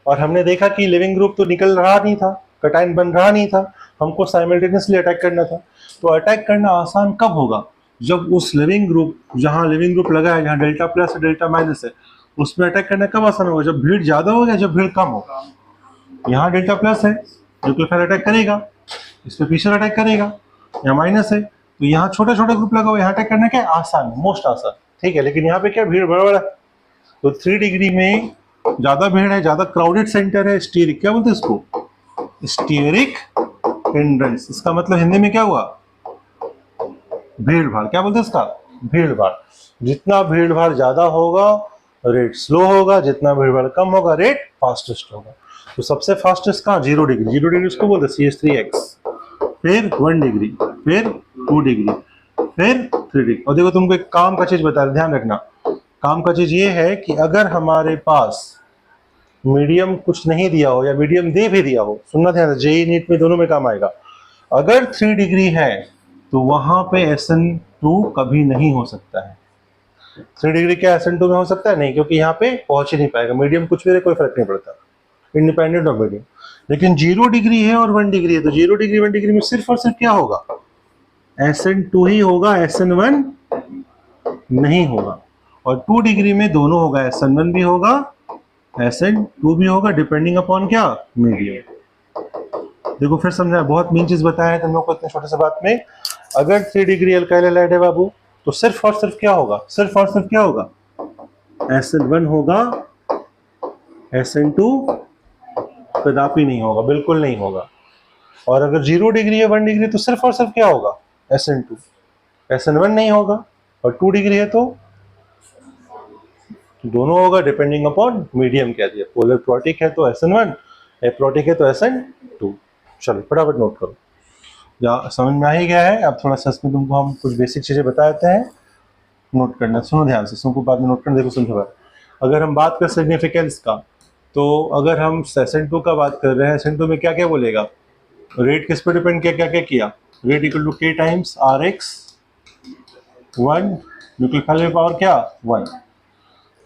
और हमने देखा कि लिविंग ग्रुप तो निकल रहा नहीं था, कटायन बन रहा नहीं था। हमको साइमल्टेनियसली अटैक करना था। तो अटैक करना आसान कब होगा, जब उस लिविंग ग्रुप, जहाँ लिविंग ग्रुप लगा है, जहाँ डेल्टा प्लस है डेल्टा माइनस है, उसमें अटैक करना कब आसान होगा, जब भीड़ ज्यादा हो या जब भीड़ कम हो। यहाँ डेल्टा प्लस है, न्यूक्लियोफाइल अटैक करेगा, इस पे पीछे अटैक करेगा, यहाँ माइनस है, तो यहाँ छोटा छोटा ग्रुप लगा हुआ, यहाँ अटैक करना क्या आसान, मोस्ट आसान, ठीक है। लेकिन यहाँ पे क्या भीड़ बड़ा बड़ा, तो 3 डिग्री में ज्यादा भीड़ है, ज्यादा क्राउडेड सेंटर है, स्टीरिक, क्या बोलते हैं इसको, स्टीरिक हिंड्रेंस। इसका मतलब हिंदी में क्या हुआ, भीड़ भाड़, क्या बोलते हैं इसका, भीड़ भाड़। जितना भीड़ भाड़ ज्यादा होगा रेट स्लो होगा, जितना भीड़ भाड़ कम होगा रेट फास्टेस्ट होगा। तो सबसे फास्टेस्ट कहाँ, 0 डिग्री, 0 डिग्री उसको बोलते हैं CH3X, फिर 1 डिग्री, फिर 2 डिग्री, फिर 3 डिग्री। और देखो तुमको एक काम का चीज बता रहा, ध्यान रखना, काम का चीज ये है कि अगर हमारे पास मीडियम कुछ नहीं दिया हो या मीडियम दे भी दिया हो, सुनना ध्यान, जेई नीट में दोनों में काम आएगा, अगर 3 डिग्री है तो वहां पे SN2 कभी नहीं हो सकता है। 3 डिग्री क्या SN2 में हो सकता है, नहीं, क्योंकि यहाँ पे पहुंच ही नहीं पाएगा, मीडियम कुछ भी रहे कोई फर्क नहीं पड़ता, इंडिपेंडेंट ऑफ मीडियम। लेकिन 0 डिग्री है और 1 डिग्री है, तो 0 डिग्री 1 डिग्री में सिर्फ और सिर्फ क्या होगा, SN2 ही होगा, SN1 नहीं होगा। और 2 डिग्री में दोनों होगा, SN1 भी होगा, SN2 भी होगा, डिपेंडिंग अपॉन क्या, मीडियम। देखो फिर समझा, बहुत मेन चीज बताया है तुम लोग को इतने छोटे से बात में। अगर 3 डिग्री अल्काइल हैलाइड है बाबू, तो सिर्फ और सिर्फ क्या होगा, सिर्फ और सिर्फ क्या होगा, SN1 होगा, SN2 कदापि नहीं होगा, बिल्कुल नहीं होगा। और अगर 0 डिग्री है 1 डिग्री, तो सिर्फ और सिर्फ क्या होगा, SN2, SN1 नहीं होगा। और 2 डिग्री है तो दोनों होगा, डिपेंडिंग अपॉन मीडियम कह दिया। पोलर प्रोटिक है तो SN1, एप्रोटिक है तो SN2। चलो फटाफट नोट करो, या समझ में आ ही गया है। अब थोड़ा सा इसमें तुमको हम कुछ बेसिक चीजें बता देते हैं, नोट करना, सुनो ध्यान से, तुमको बाद में नोट करना। देखो समझो, अगर हम बात करें सिग्निफिकेंस का, तो अगर हम SN2 का बात कर रहे हैं, SN2 में क्या क्या बोलेगा, रेट किस पे डिपेंड किया, क्या क्या किया, rate equal to K times RX 1, nucleophile power क्या 1।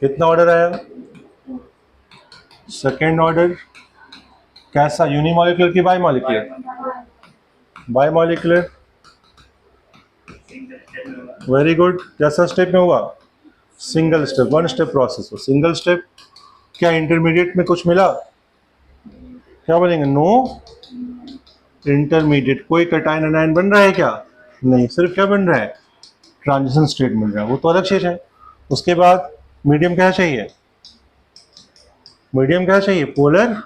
कितना ऑर्डर आया, सेकेंड ऑर्डर। कैसा, यूनिमॉलिक्यूलर की बायमॉलिक्यूलर, बायमॉलिक्यूलर, वेरी गुड। कैसा स्टेप में हुआ, सिंगल स्टेप, 1 स्टेप प्रोसेस हो, सिंगल स्टेप। क्या इंटरमीडिएट में कुछ मिला, क्या बोलेंगे, नो इंटरमीडिएट। कोई कैटायन एनायन बन रहा है क्या, नहीं, सिर्फ क्या बन रहा है, ट्रांजिशन स्टेट मिल रहा है, वो तो अलग चीज है। उसके बाद मीडियम क्या चाहिए, मीडियम क्या चाहिए, पोलर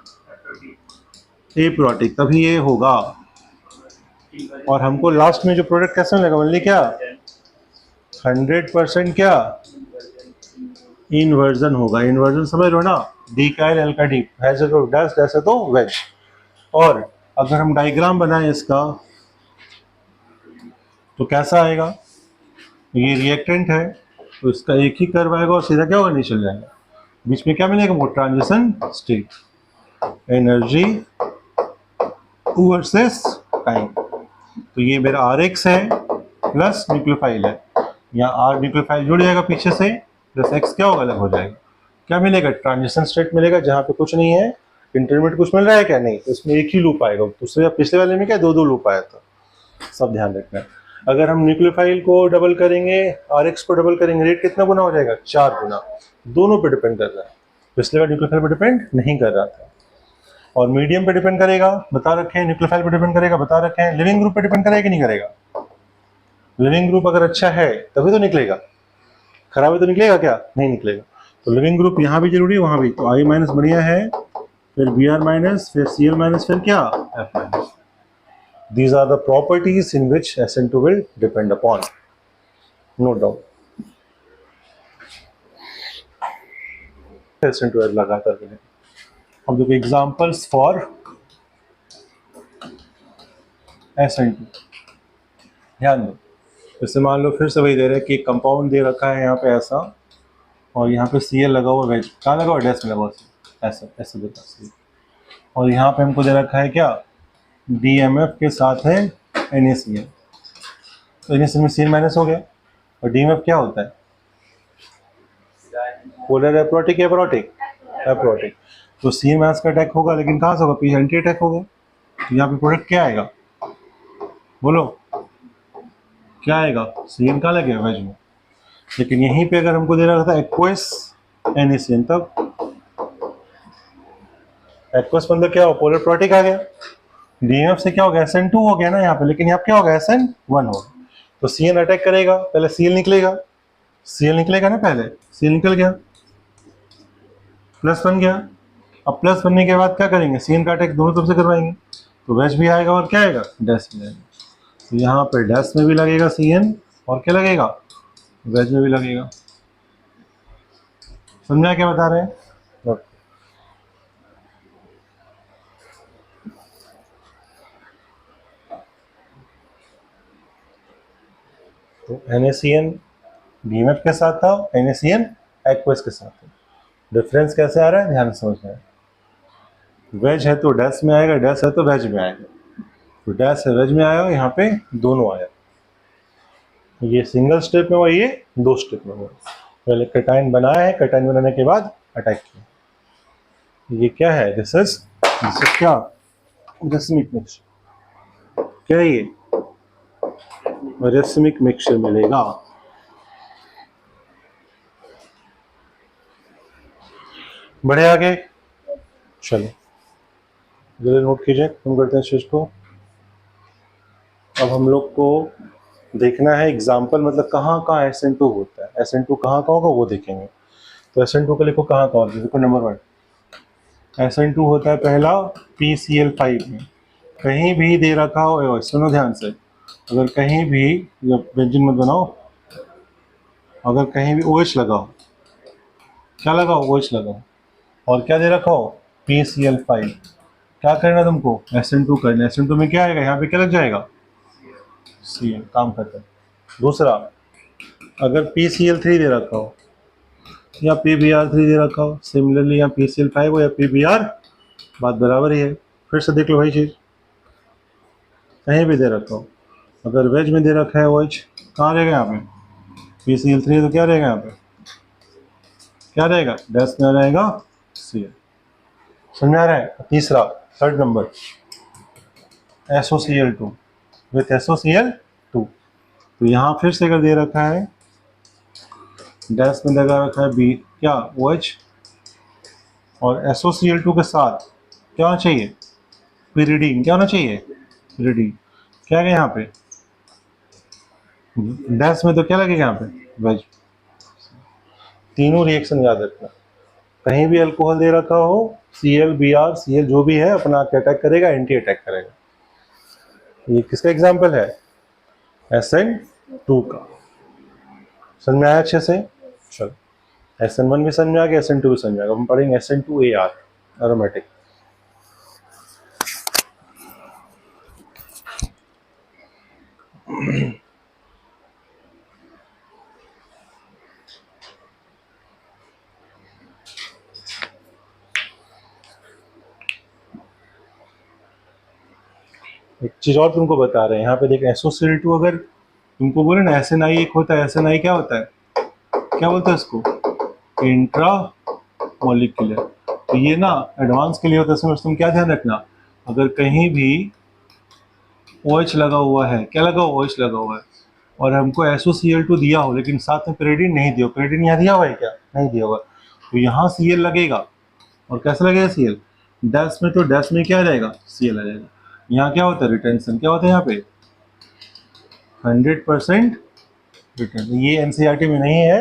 एप्रोटिक, तभी ये होगा। और हमको लास्ट में जो प्रोडक्ट कैसे मिलेगा, ओनली क्या 100% क्या इन्वर्जन होगा। इन्वर्जन समझ लो ना, डीकाइल एल्काडी डैश डैश है तो वेज। और अगर हम डायग्राम बनाएं इसका, तो कैसा आएगा, ये रिएक्टेंट है तो इसका एक ही कर्व आएगा और सीधा क्या होगा, नीचे चल जाएगा। बीच में क्या मिलेगा, वो transition state, energy versus time. तो ये मेरा RX है प्लस न्यूक्लियोफाइल है, यहाँ R न्यूक्लियोफाइल जुड़ जाएगा पीछे से, प्लस X क्या होगा, अलग हो जाएगा। क्या मिलेगा, ट्रांजिशन स्टेट मिलेगा, जहाँ पे कुछ नहीं है, इंटरमीडिएट कुछ मिल रहा है क्या, नहीं, तो इसमें एक ही लूप आएगा। दूसरे पिछले वाले में क्या 2 लूप आया था, सब ध्यान रखना है। अगर हम न्यूक्लियोफाइल को डबल करेंगे, RX को डबल करेंगे, रेट कितना गुना हो जाएगा, 4 गुना। दोनों पे डिपेंड कर रहा है, पिछले बार न्यूक्लियोफाइल पे डिपेंड नहीं कर रहा था। और मीडियम पे डिपेंड करेगा, बता रखे हैं, न्यूक्लियोफाइल पे डिपेंड करेगा, बता रखे हैं। लिविंग ग्रुप पे डिपेंड करेगा कि नहीं करेगा, लिविंग ग्रुप अगर अच्छा है तभी तो निकलेगा, खराब है तो निकलेगा क्या, नहीं निकलेगा। तो लिविंग ग्रुप यहाँ भी जरूरी है, वहां भी। तो I माइनस बढ़िया है, फिर Br माइनस, फिर Cl माइनस, फिर क्या F minus. These are the properties in which SN2 will depend upon. No doubt. SN2 लगातार करें। अब देखो एग्जाम्पल्स फॉर SN2, ध्यान दो। जैसे मान लो फिर से वही दे रहे हैं कि कंपाउंड दे रखा है यहाँ पे ऐसा, और यहाँ पे Cl लगा हुआ, वेज कहाँ लगा हुआ, डैश में लगा हुआ, ऐसा ऐसा देता है। और यहाँ पे हमको दे रखा है क्या, DMF के साथ है NaCl, तो NaCl में Cl माइनस हो गया। और DMF क्या होता है, पोलर एप्रोटिक, एप्रोटिक तो Cl माइनस का अटैक होगा, लेकिन कहाँ से होगा, पीछे एंटी अटैक होगा। तो यहाँ पे प्रोडक्ट क्या आएगा, बोलो क्या आएगा, CN कहाँ लगेगा, वेज में। लेकिन यहीं पे अगर हमको दे रहा था एक्वस NaCN, तब एक्वस मतलब क्या हो, पोलर प्रोटिक आ गया। DMF से क्या हो गया, SN2 हो गया ना यहाँ पे, लेकिन यहाँ क्या होगा, SN1 होगा। तो CN अटैक करेगा, पहले Cl निकलेगा, Cl निकलेगा ना, पहले Cl निकल गया, प्लस बन गया। अब प्लस बनने के बाद क्या करेंगे, CN का अटैक दोनों तरफ से करवाएंगे, तो वेज भी आएगा और क्या आएगा, डैश भी आएगा। तो यहाँ पे डैश में भी लगेगा CN, और क्या लगेगा, वेज में भी लगेगा। समझा क्या बता रहे हैं। तो NaCN DMF के साथ था, NaCN एक्वस के साथ था। डिफरेंस कैसे आ रहा है, ध्यान से समझना है। वेज है तो डैश में आएगा, डैश है तो वेज में आएगा। तो डैश है वेज में आया, यहाँ पे दोनों आया। ये सिंगल स्टेप में हुआ, ये 2 स्टेप में हुआ। पहले कैटायन बनाया है, कैटायन बनाने के बाद अटैक किया। ये क्या है, दिस इज क्या, रेसमिक मिक्सचर। क्या है ये, रेसमिक मिक्सचर मिलेगा। बढ़े आगे, चलो जल्दी नोट कीजिए, हम करते हैं इस चीज को। अब हम लोग को देखना है एग्जाम्पल, मतलब कहाँ कहाँ SN2 होता है, SN2 कहाँ कहाँ होगा वो देखेंगे। तो SN2 का लिखो कहाँ कहाँ होता है, देखो नंबर 1 SN2 होता है पहला PCl5 में। कहीं भी दे रखा हो, सुनो ध्यान से, अगर कहीं भी, जब बेंजीन मत बनाओ, अगर कहीं भी OH लगा हो, क्या लगा हो, OH लगा हो, और क्या दे रखा हो, PCl5, क्या करना तुमको, SN2 करना। SN2 में क्या आएगा, यहाँ पे क्या लग जाएगा, CN, काम करता है। दूसरा, अगर PCl3 दे रखा हो या PBr3 दे रखा हो, सिमिलरली यहाँ PCl5 हो या PBr, बात बराबर ही है। फिर से देख लो वही चीज, कहीं भी दे रखा हो, अगर वेज में दे रखा है OH, कहाँ रहेगा यहाँ पे, PCl3, तो क्या रहेगा यहाँ पे, क्या रहेगा, डैश में रहेगा CN। समझ आ रहा है। तीसरा, third number, SOCl2 with SOCl2। तो यहाँ फिर से अगर दे रखा है, डैश में लगा रखा है B, क्या, OH, और SOCl2 के साथ क्या होना चाहिए, pyridine। क्या होना चाहिए, pyridine। क्या है यहाँ पे, डैश में तो क्या लगेगा यहाँ पे, वेज। तीनों रिएक्शन याद रखना, कहीं भी अल्कोहल दे रखा हो, Cl Br Cl जो भी है, अपना अटैक करेगा, एंटी अटैक करेगा। ये किसका एग्जाम्पल है, SN2 का। समझ में आया अच्छे से। चलो SN1 भी समझ में आ गया, SN2 भी समझ में आ गया। हम पढ़ेंगे SN2AR एरोमेटिक। एक चीज और तुमको बता रहे हैं, यहाँ पे देख SOCl2, अगर तुमको बोले ना SNI एक होता है, SNI क्या होता है, क्या बोलते हैं इसको, इंट्रा मॉलिक्यूलर। तो ये ना एडवांस के लिए होता है, इसमें तुम क्या ध्यान रखना, अगर कहीं भी OH लगा हुआ है, क्या लगा हुआ, OH लगा हुआ है, और हमको SOCl2 दिया हो, लेकिन साथ में pyridine नहीं दिया, pyridine यहाँ दिया हुआ है क्या, नहीं दिया हुआ, तो यहाँ Cl लगेगा। और कैसे लगेगा Cl, डैश में, तो डैश में क्या आ जाएगा, Cl आ जाएगा। यहाँ क्या होता है, रिटेंशन, क्या होता है यहाँ पे, 100% रिटेंशन। ये NCERT में नहीं है,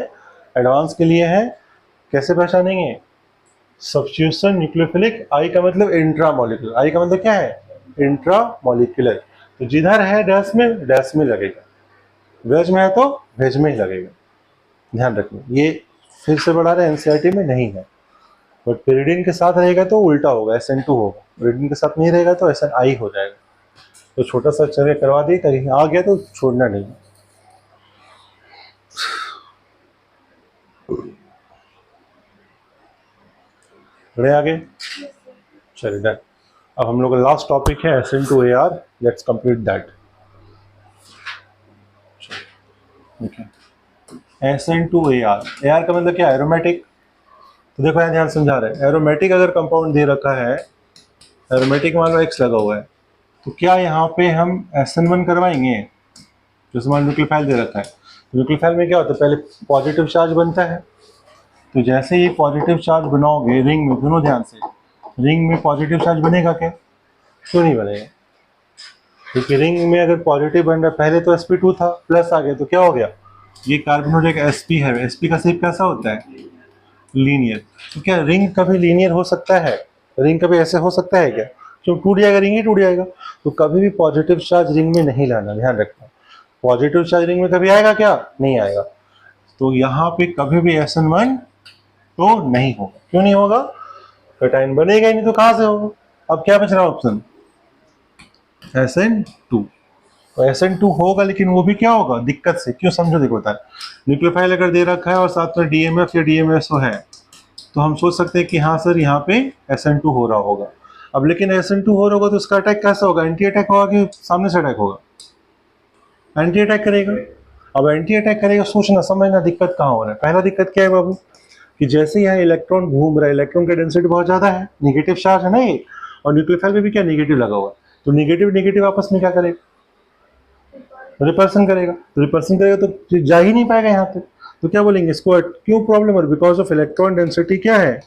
एडवांस के लिए है। कैसे पहचानेंगे, सब्स्टिट्यूशन न्यूक्लियोफिलिक, आई का मतलब इंट्रा मॉलिक्यूलर, आई का मतलब क्या है, इंट्रा मॉलिक्यूलर। तो जिधर है डैश में लगेगा, वेज में है तो वेज में ही लगेगा, ध्यान रखना। ये फिर से बढ़ा रहे, NCERT में नहीं है। बट pyridine के साथ रहेगा तो उल्टा होगा, SN2 होगा, pyridine के साथ नहीं रहेगा तो SNI हो जाएगा। तो छोटा सा चर्या करवा दी, कहीं आ गया तो छोड़ना नहीं। बढ़े आगे, चलिए डन। अब हम लोग का लास्ट टॉपिक है SN2AR, let's complete that. SN2AR, AR का मतलब क्या है, एरोमेटिक। तो देखो यहाँ ध्यान समझा रहे हैं, एरोमेटिक अगर कंपाउंड दे रखा है, एरोमेटिक मान लो X लगा हुआ है, तो क्या यहाँ पे हम SN1 करवाएंगे? जैसे मान न्यूक्लियोफाइल दे रखा है, तो न्यूक्लियोफाइल में क्या होता है, पहले पॉजिटिव चार्ज बनता है। तो जैसे ही पॉजिटिव चार्ज बनाओगे रिंग में, दोनों ध्यान से, रिंग में पॉजिटिव चार्ज बनेगा क्या? क्यों नहीं बनेगा? क्योंकि रिंग में अगर पॉजिटिव बन रहा है, पहले तो sp2 था, प्लस आ गया तो क्या हो गया, ये कार्बन एक sp है। sp का शेप कैसा होता है? लीनियर। तो क्या रिंग कभी लीनियर हो सकता है? रिंग कभी ऐसे हो सकता है क्या? क्यों? टूट जाएगा, रिंग ही टूट जाएगा। तो कभी भी पॉजिटिव चार्ज रिंग में नहीं लाना, ध्यान रखना। पॉजिटिव चार्ज रिंग में कभी आएगा क्या? नहीं आएगा। तो यहाँ पे कभी भी SN1 तो नहीं होगा। क्यों नहीं होगा? कैटायन बनेगा ही नहीं, तो कहां से होगा? अब क्या बच रहा ऑप्शन? SN2। तो SN2 होगा, लेकिन वो भी क्या होगा? दिक्कत से। क्यों? समझो, देखो बता रहे, न्यूक्लियोफाइल अगर दे रखा है और साथ में DMF या DMSO है, तो हम सोच सकते हैं कि हाँ सर यहाँ पे SN2 हो रहा होगा। अब लेकिन SN2 हो रहा होगा तो उसका अटैक कैसा होगा? एंटी अटैक होगा कि सामने से अटैक होगा? एंटी अटैक करेगा। अब एंटी अटैक करेगा, सोचना समझना दिक्कत कहाँ हो रहा है। पहला दिक्कत क्या है बाबू, कि जैसे यहाँ इलेक्ट्रॉन घूम रहा है, इलेक्ट्रॉन का डेंसिटी बहुत ज्यादा है, निगेटिव चार्ज है ना ये, और न्यूक्लियोफाइल में भी क्या निगेटिव लगा हुआ है, तो निगेटिव निगेटिव आपस में क्या करेगा? रिपल्सन करेगा। तो रिपल्सन करेगा तो फिर जा ही नहीं पाएगा यहाँ पे। तो क्या बोलेंगे इसको? क्यों प्रॉब्लम है? बिकॉज ऑफ इलेक्ट्रॉन डेंसिटी क्या है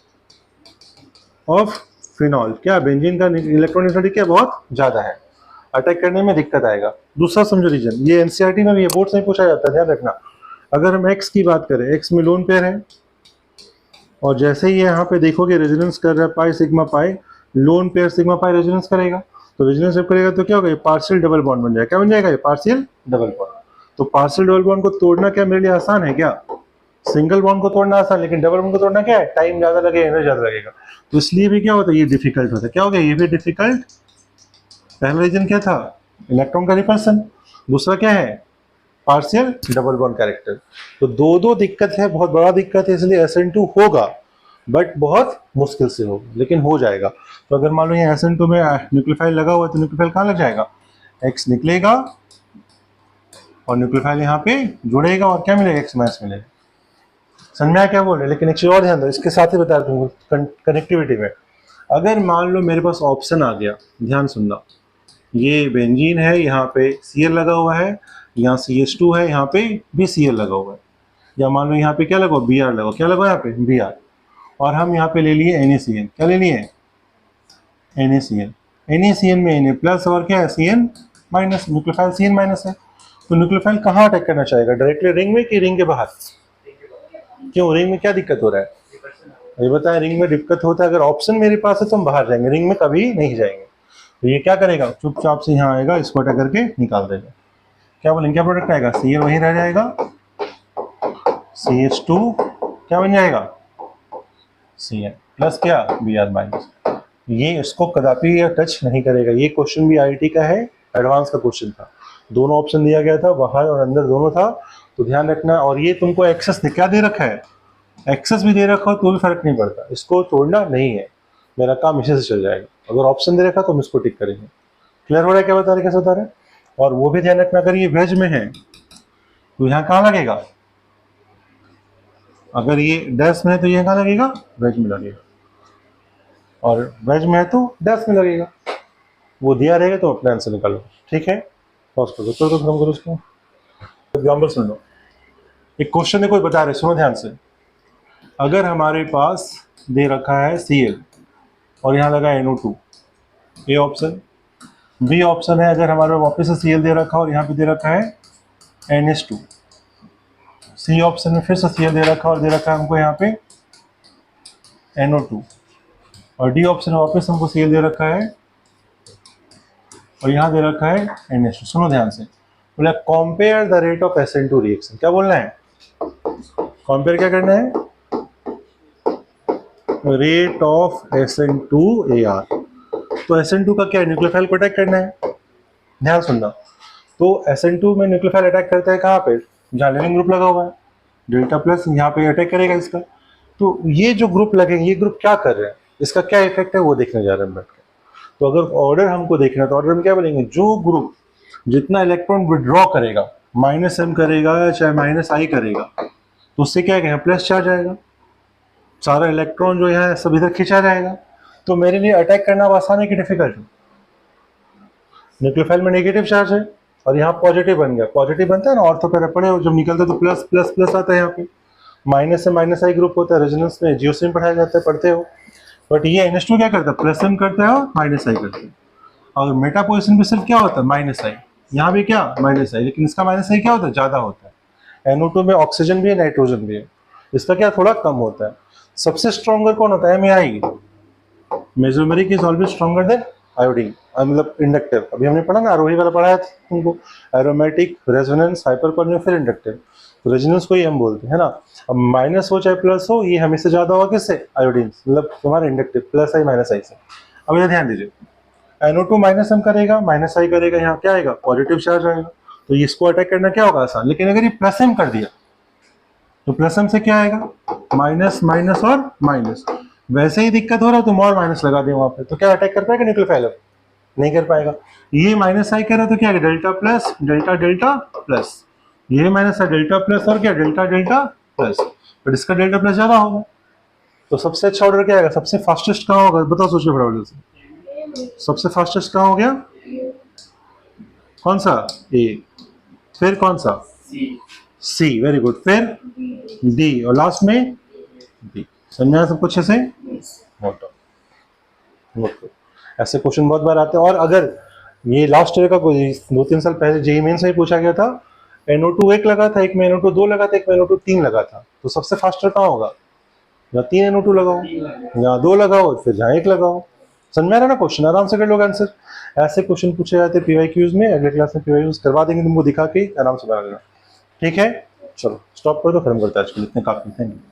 ऑफ फिनॉल। क्या बेंजीन का इलेक्ट्रॉन डेंसिटी क्या बहुत ज्यादा है, अटैक करने में दिक्कत आएगा। दूसरा समझो रीजन, ये एनसीईआरटी में भी है, बोर्ड से पूछा जाता है, ध्यान रखना। अगर हम एक्स की बात करें, एक्स में लोन पेयर है, और जैसे ही यहाँ पे देखोगे रेजोनेंस कर रहा है pi sigma pi, lone pair sigma pi resonance करेगा। तो रेजोनेंस जब करेगा तो क्या होगा? ये पार्शियल डबल बॉन्ड बन जाएगा। क्या बन जाएगा? ये पार्शियल डबल बॉन्ड। तो पार्शियल डबल बॉन्ड को तोड़ना क्या मेरे लिए आसान है क्या? सिंगल बॉन्ड को तोड़ना आसान, लेकिन डबल बॉन्ड को तोड़ना क्या है? टाइम ज्यादा लगेगा, एनर्जी ज्यादा लगेगा। तो इसलिए भी क्या होता है? ये डिफिकल्ट होता है। क्या हो गया? ये भी डिफिकल्ट। पहला रीजन क्या था? इलेक्ट्रॉन का रिपल्सन। दूसरा क्या है? Partial double bond character. तो दो दो दिक्कत है, बहुत बड़ा दिक्कत है, इसलिए SN2 होगा, बट बहुत मुश्किल से होगा, लेकिन हो जाएगा। तो अगर मान लो ये SN2 में न्यूक्लियोफाइल लगा हुआ है, तो न्यूक्लियोफाइल कहाँ लग जाएगा? X निकलेगा और न्यूक्लियोफाइल यहाँ पे जुड़ेगा, और क्या मिलेगा? X माइनस मिलेगा। समझ में आया क्या बोल रहे? लेकिन एक चीज और ध्यान दो, इसके साथ ही बता दूंगा कनेक्टिविटी में। अगर मान लो मेरे पास ऑप्शन आ गया, ध्यान सुनना, ये बेंजीन है, यहाँ पे Cl लगा हुआ है, यहाँ CH2 है, यहाँ पे भी Cl लगा हुआ है, या मान लो यहाँ पे क्या लगा? Br लगा। क्या लगा यहाँ पे? Br। और हम यहाँ पे ले लिए NaCN। क्या ले लिए? NaCN। NaCN में Na प्लस और क्या है? Cn minus. Nucleophile Cn minus है। तो न्यूक्लियोफाइल कहाँ अटैक करना चाहेगा? डायरेक्टली रिंग में कि रिंग के बाहर? क्यों? रिंग में क्या दिक्कत हो रहा है? ये बताएं, रिंग में दिक्कत होता है। अगर ऑप्शन मेरे पास है तो हम बाहर जाएंगे, रिंग में कभी नहीं जाएंगे। तो ये क्या करेगा? चुपचाप से यहाँ आएगा, इसको अटैक करके निकाल देगा। क्या बोलेंगे? क्या प्रोडक्ट आएगा? Cl वहीं रह जाएगा, CH2 क्या बन जाएगा? Cn प्लस क्या? Br minus. ये इसको कदापि टच नहीं करेगा। ये क्वेश्चन भी IIT का है, एडवांस का क्वेश्चन था। दोनों ऑप्शन दिया गया था, बाहर और अंदर दोनों था, तो ध्यान रखना। और ये तुमको एक्सेस क्या दे रखा है? एक्सेस भी दे रखा हो तो भी फर्क नहीं पड़ता, इसको तोड़ना नहीं है, मेरा काम इसी से चल जाएगा। अगर ऑप्शन दे रखा तो हम इसको टिक करेंगे। क्लियर हो रहा है? क्या बता रहे, कैसे बता रहे? और वो भी ध्यान रखना, अगर ये वेज में है तो यहाँ कहाँ लगेगा? अगर ये डैश में है तो ये कहाँ लगेगा? वेज में लगेगा। और वेज में है तो डैश में लगेगा। वो दिया रहेगा तो प्लान से निकालो। ठीक है, पॉज करो तो खत्म करो उसको। एग्जाम्पल सुन लो। एक क्वेश्चन देखो, बता रहे, सुनो ध्यान से। अगर हमारे पास दे रखा है Cl और यहाँ लगा NO2, A option. B option है, अगर हमारे वापस से Cl दे रखा है और यहाँ पे दे रखा है NH2। सी ऑप्शन में फिर से Cl दे रखा है और दे रखा है हमको यहाँ पे NO2। और डी ऑप्शन में वापस हमको Cl दे रखा है और यहाँ दे रखा है NH2। सुनो ध्यान से, बोला compare the rate of SN2 reaction. क्या बोलना है? कंपेयर क्या करना है? Rate of SN2 AR। तो SN2 का क्या है? न्यूक्लियोफाइल को अटैक करना है। ध्यान सुनना, तो SN2 में न्यूक्लियोफाइल अटैक करता है कहाँ पे? जहाँ लेनिन ग्रुप लगा हुआ है, डेल्टा प्लस यहाँ पे अटैक करेगा इसका। तो ये जो ग्रुप लगेंगे, ये ग्रुप क्या कर रहे हैं, इसका क्या इफेक्ट है, वो देखने जा रहे हैं बैठ के। तो अगर ऑर्डर हमको देखना है तो ऑर्डर में क्या बोलेंगे? जो ग्रुप जितना इलेक्ट्रॉन विड्रॉ करेगा, -m करेगा चाहे -I करेगा, तो उससे क्या कहेंगे? प्लस चार्ज आएगा। सारा इलेक्ट्रॉन जो यहाँ सब इधर खींचा जाएगा। तो मेरे लिए अटैक करना आसान है कि डिफिकल्ट है? न्यूक्लियोफाइल में नेगेटिव चार्ज है और यहाँ पॉजिटिव बन गया, पॉजिटिव बनता है ना, ऑर्थो पे पड़े हो जब निकलता है तो प्लस प्लस प्लस आता है, यहाँ पे माइनस से माइनस आई ग्रुप होता है, रेजोनेंस में जियोसिन पढ़ाया जाता है, पढ़ते हो। बट ये NH2 क्या करता है, प्लस एम करता है और माइनस आई करता है। और मेटा पोजिशन पे सिर्फ क्या होता है, माइनस आई, यहाँ भी क्या माइनस आई, लेकिन इसका माइनस आई क्या होता है, ज़्यादा होता है। NO2 में ऑक्सीजन भी है, नाइट्रोजन भी है, इसका क्या थोड़ा कम होता है। सबसे स्ट्रॉन्गर कौन होता है, MAI, mesomeric is always stronger than iodine, मतलब इंडक्टिव। अभी हमने पढ़ा ना, आरोही वाला पढ़ाया था तुमको, एरोमेटिक, रेजोनेंस, हाइपरकॉर्निया, फिर इंडक्टिव। तो रेजोनेंस को ही हम बोलते हैं ना। अब माइनस हो चाहे प्लस हो, ये हमेशा ज्यादा होगा किससे, आयोडीन, मतलब तुम्हारा इंडक्टिव, प्लस आई माइनस आई से। अब ये ध्यान दीजिए, NO2 माइनस एम करेगा, माइनस आई करेगा, यहाँ क्या आएगा, पॉजिटिव चार्ज आएगा, तो इसको अटैक करना क्या होगा, आसान। लेकिन अगर ये प्लस एम कर दिया तो प्लस एम से क्या आएगा, माइनस माइनस और माइनस। वैसे ही दिक्कत हो रहा है, तुम और माइनस लगा दे वहां पे, तो क्या अटैक कर पाएगा न्यूक्लियोफाइल, नहीं कर पाएगा। ये माइनस आई कर रहा है तो क्या है, delta plus delta delta plus, ये माइनस है डेल्टा प्लस और क्या डेल्टा डेल्टा प्लस, बट इसका डेल्टा प्लस ज्यादा होगा। तो सबसे अच्छा ऑर्डर क्या आएगा, सबसे फास्टेस्ट कहाँ होगा, बताओ सोचो फटाफट से। सबसे फास्टेस्ट कहाँ हो गया, कौन सा, ए, फिर कौन सा, सी, वेरी गुड, फिर डी, और लास्ट में डी। समझा सबको अच्छे से, नोट नोट। ऐसे क्वेश्चन बहुत बार आते हैं। और अगर ये लास्ट ईयर का कोई 2-3 साल पहले JEE मेंस में पूछा गया था, NO2 एक लगा था, एक में NO2 2 लगा था, एक में NO2 3 लगा था, तो सबसे फास्टर कहाँ होगा, या 3 NO2 लगाओ, या 2 लगाओ, फिर जहाँ 1 लगाओ। समझ में आ रहा ना क्वेश्चन, आराम से कर लोगे आंसर। ऐसे क्वेश्चन पूछे जाते हैं PYQs में, अगले क्लास में PYQs करवा देंगे तुमको, दिखा के आराम से बना लेना, ठीक है। चलो स्टॉप कर दो, फिर हम करते हैं आज के लिए, इतने काफी, थैंक यू।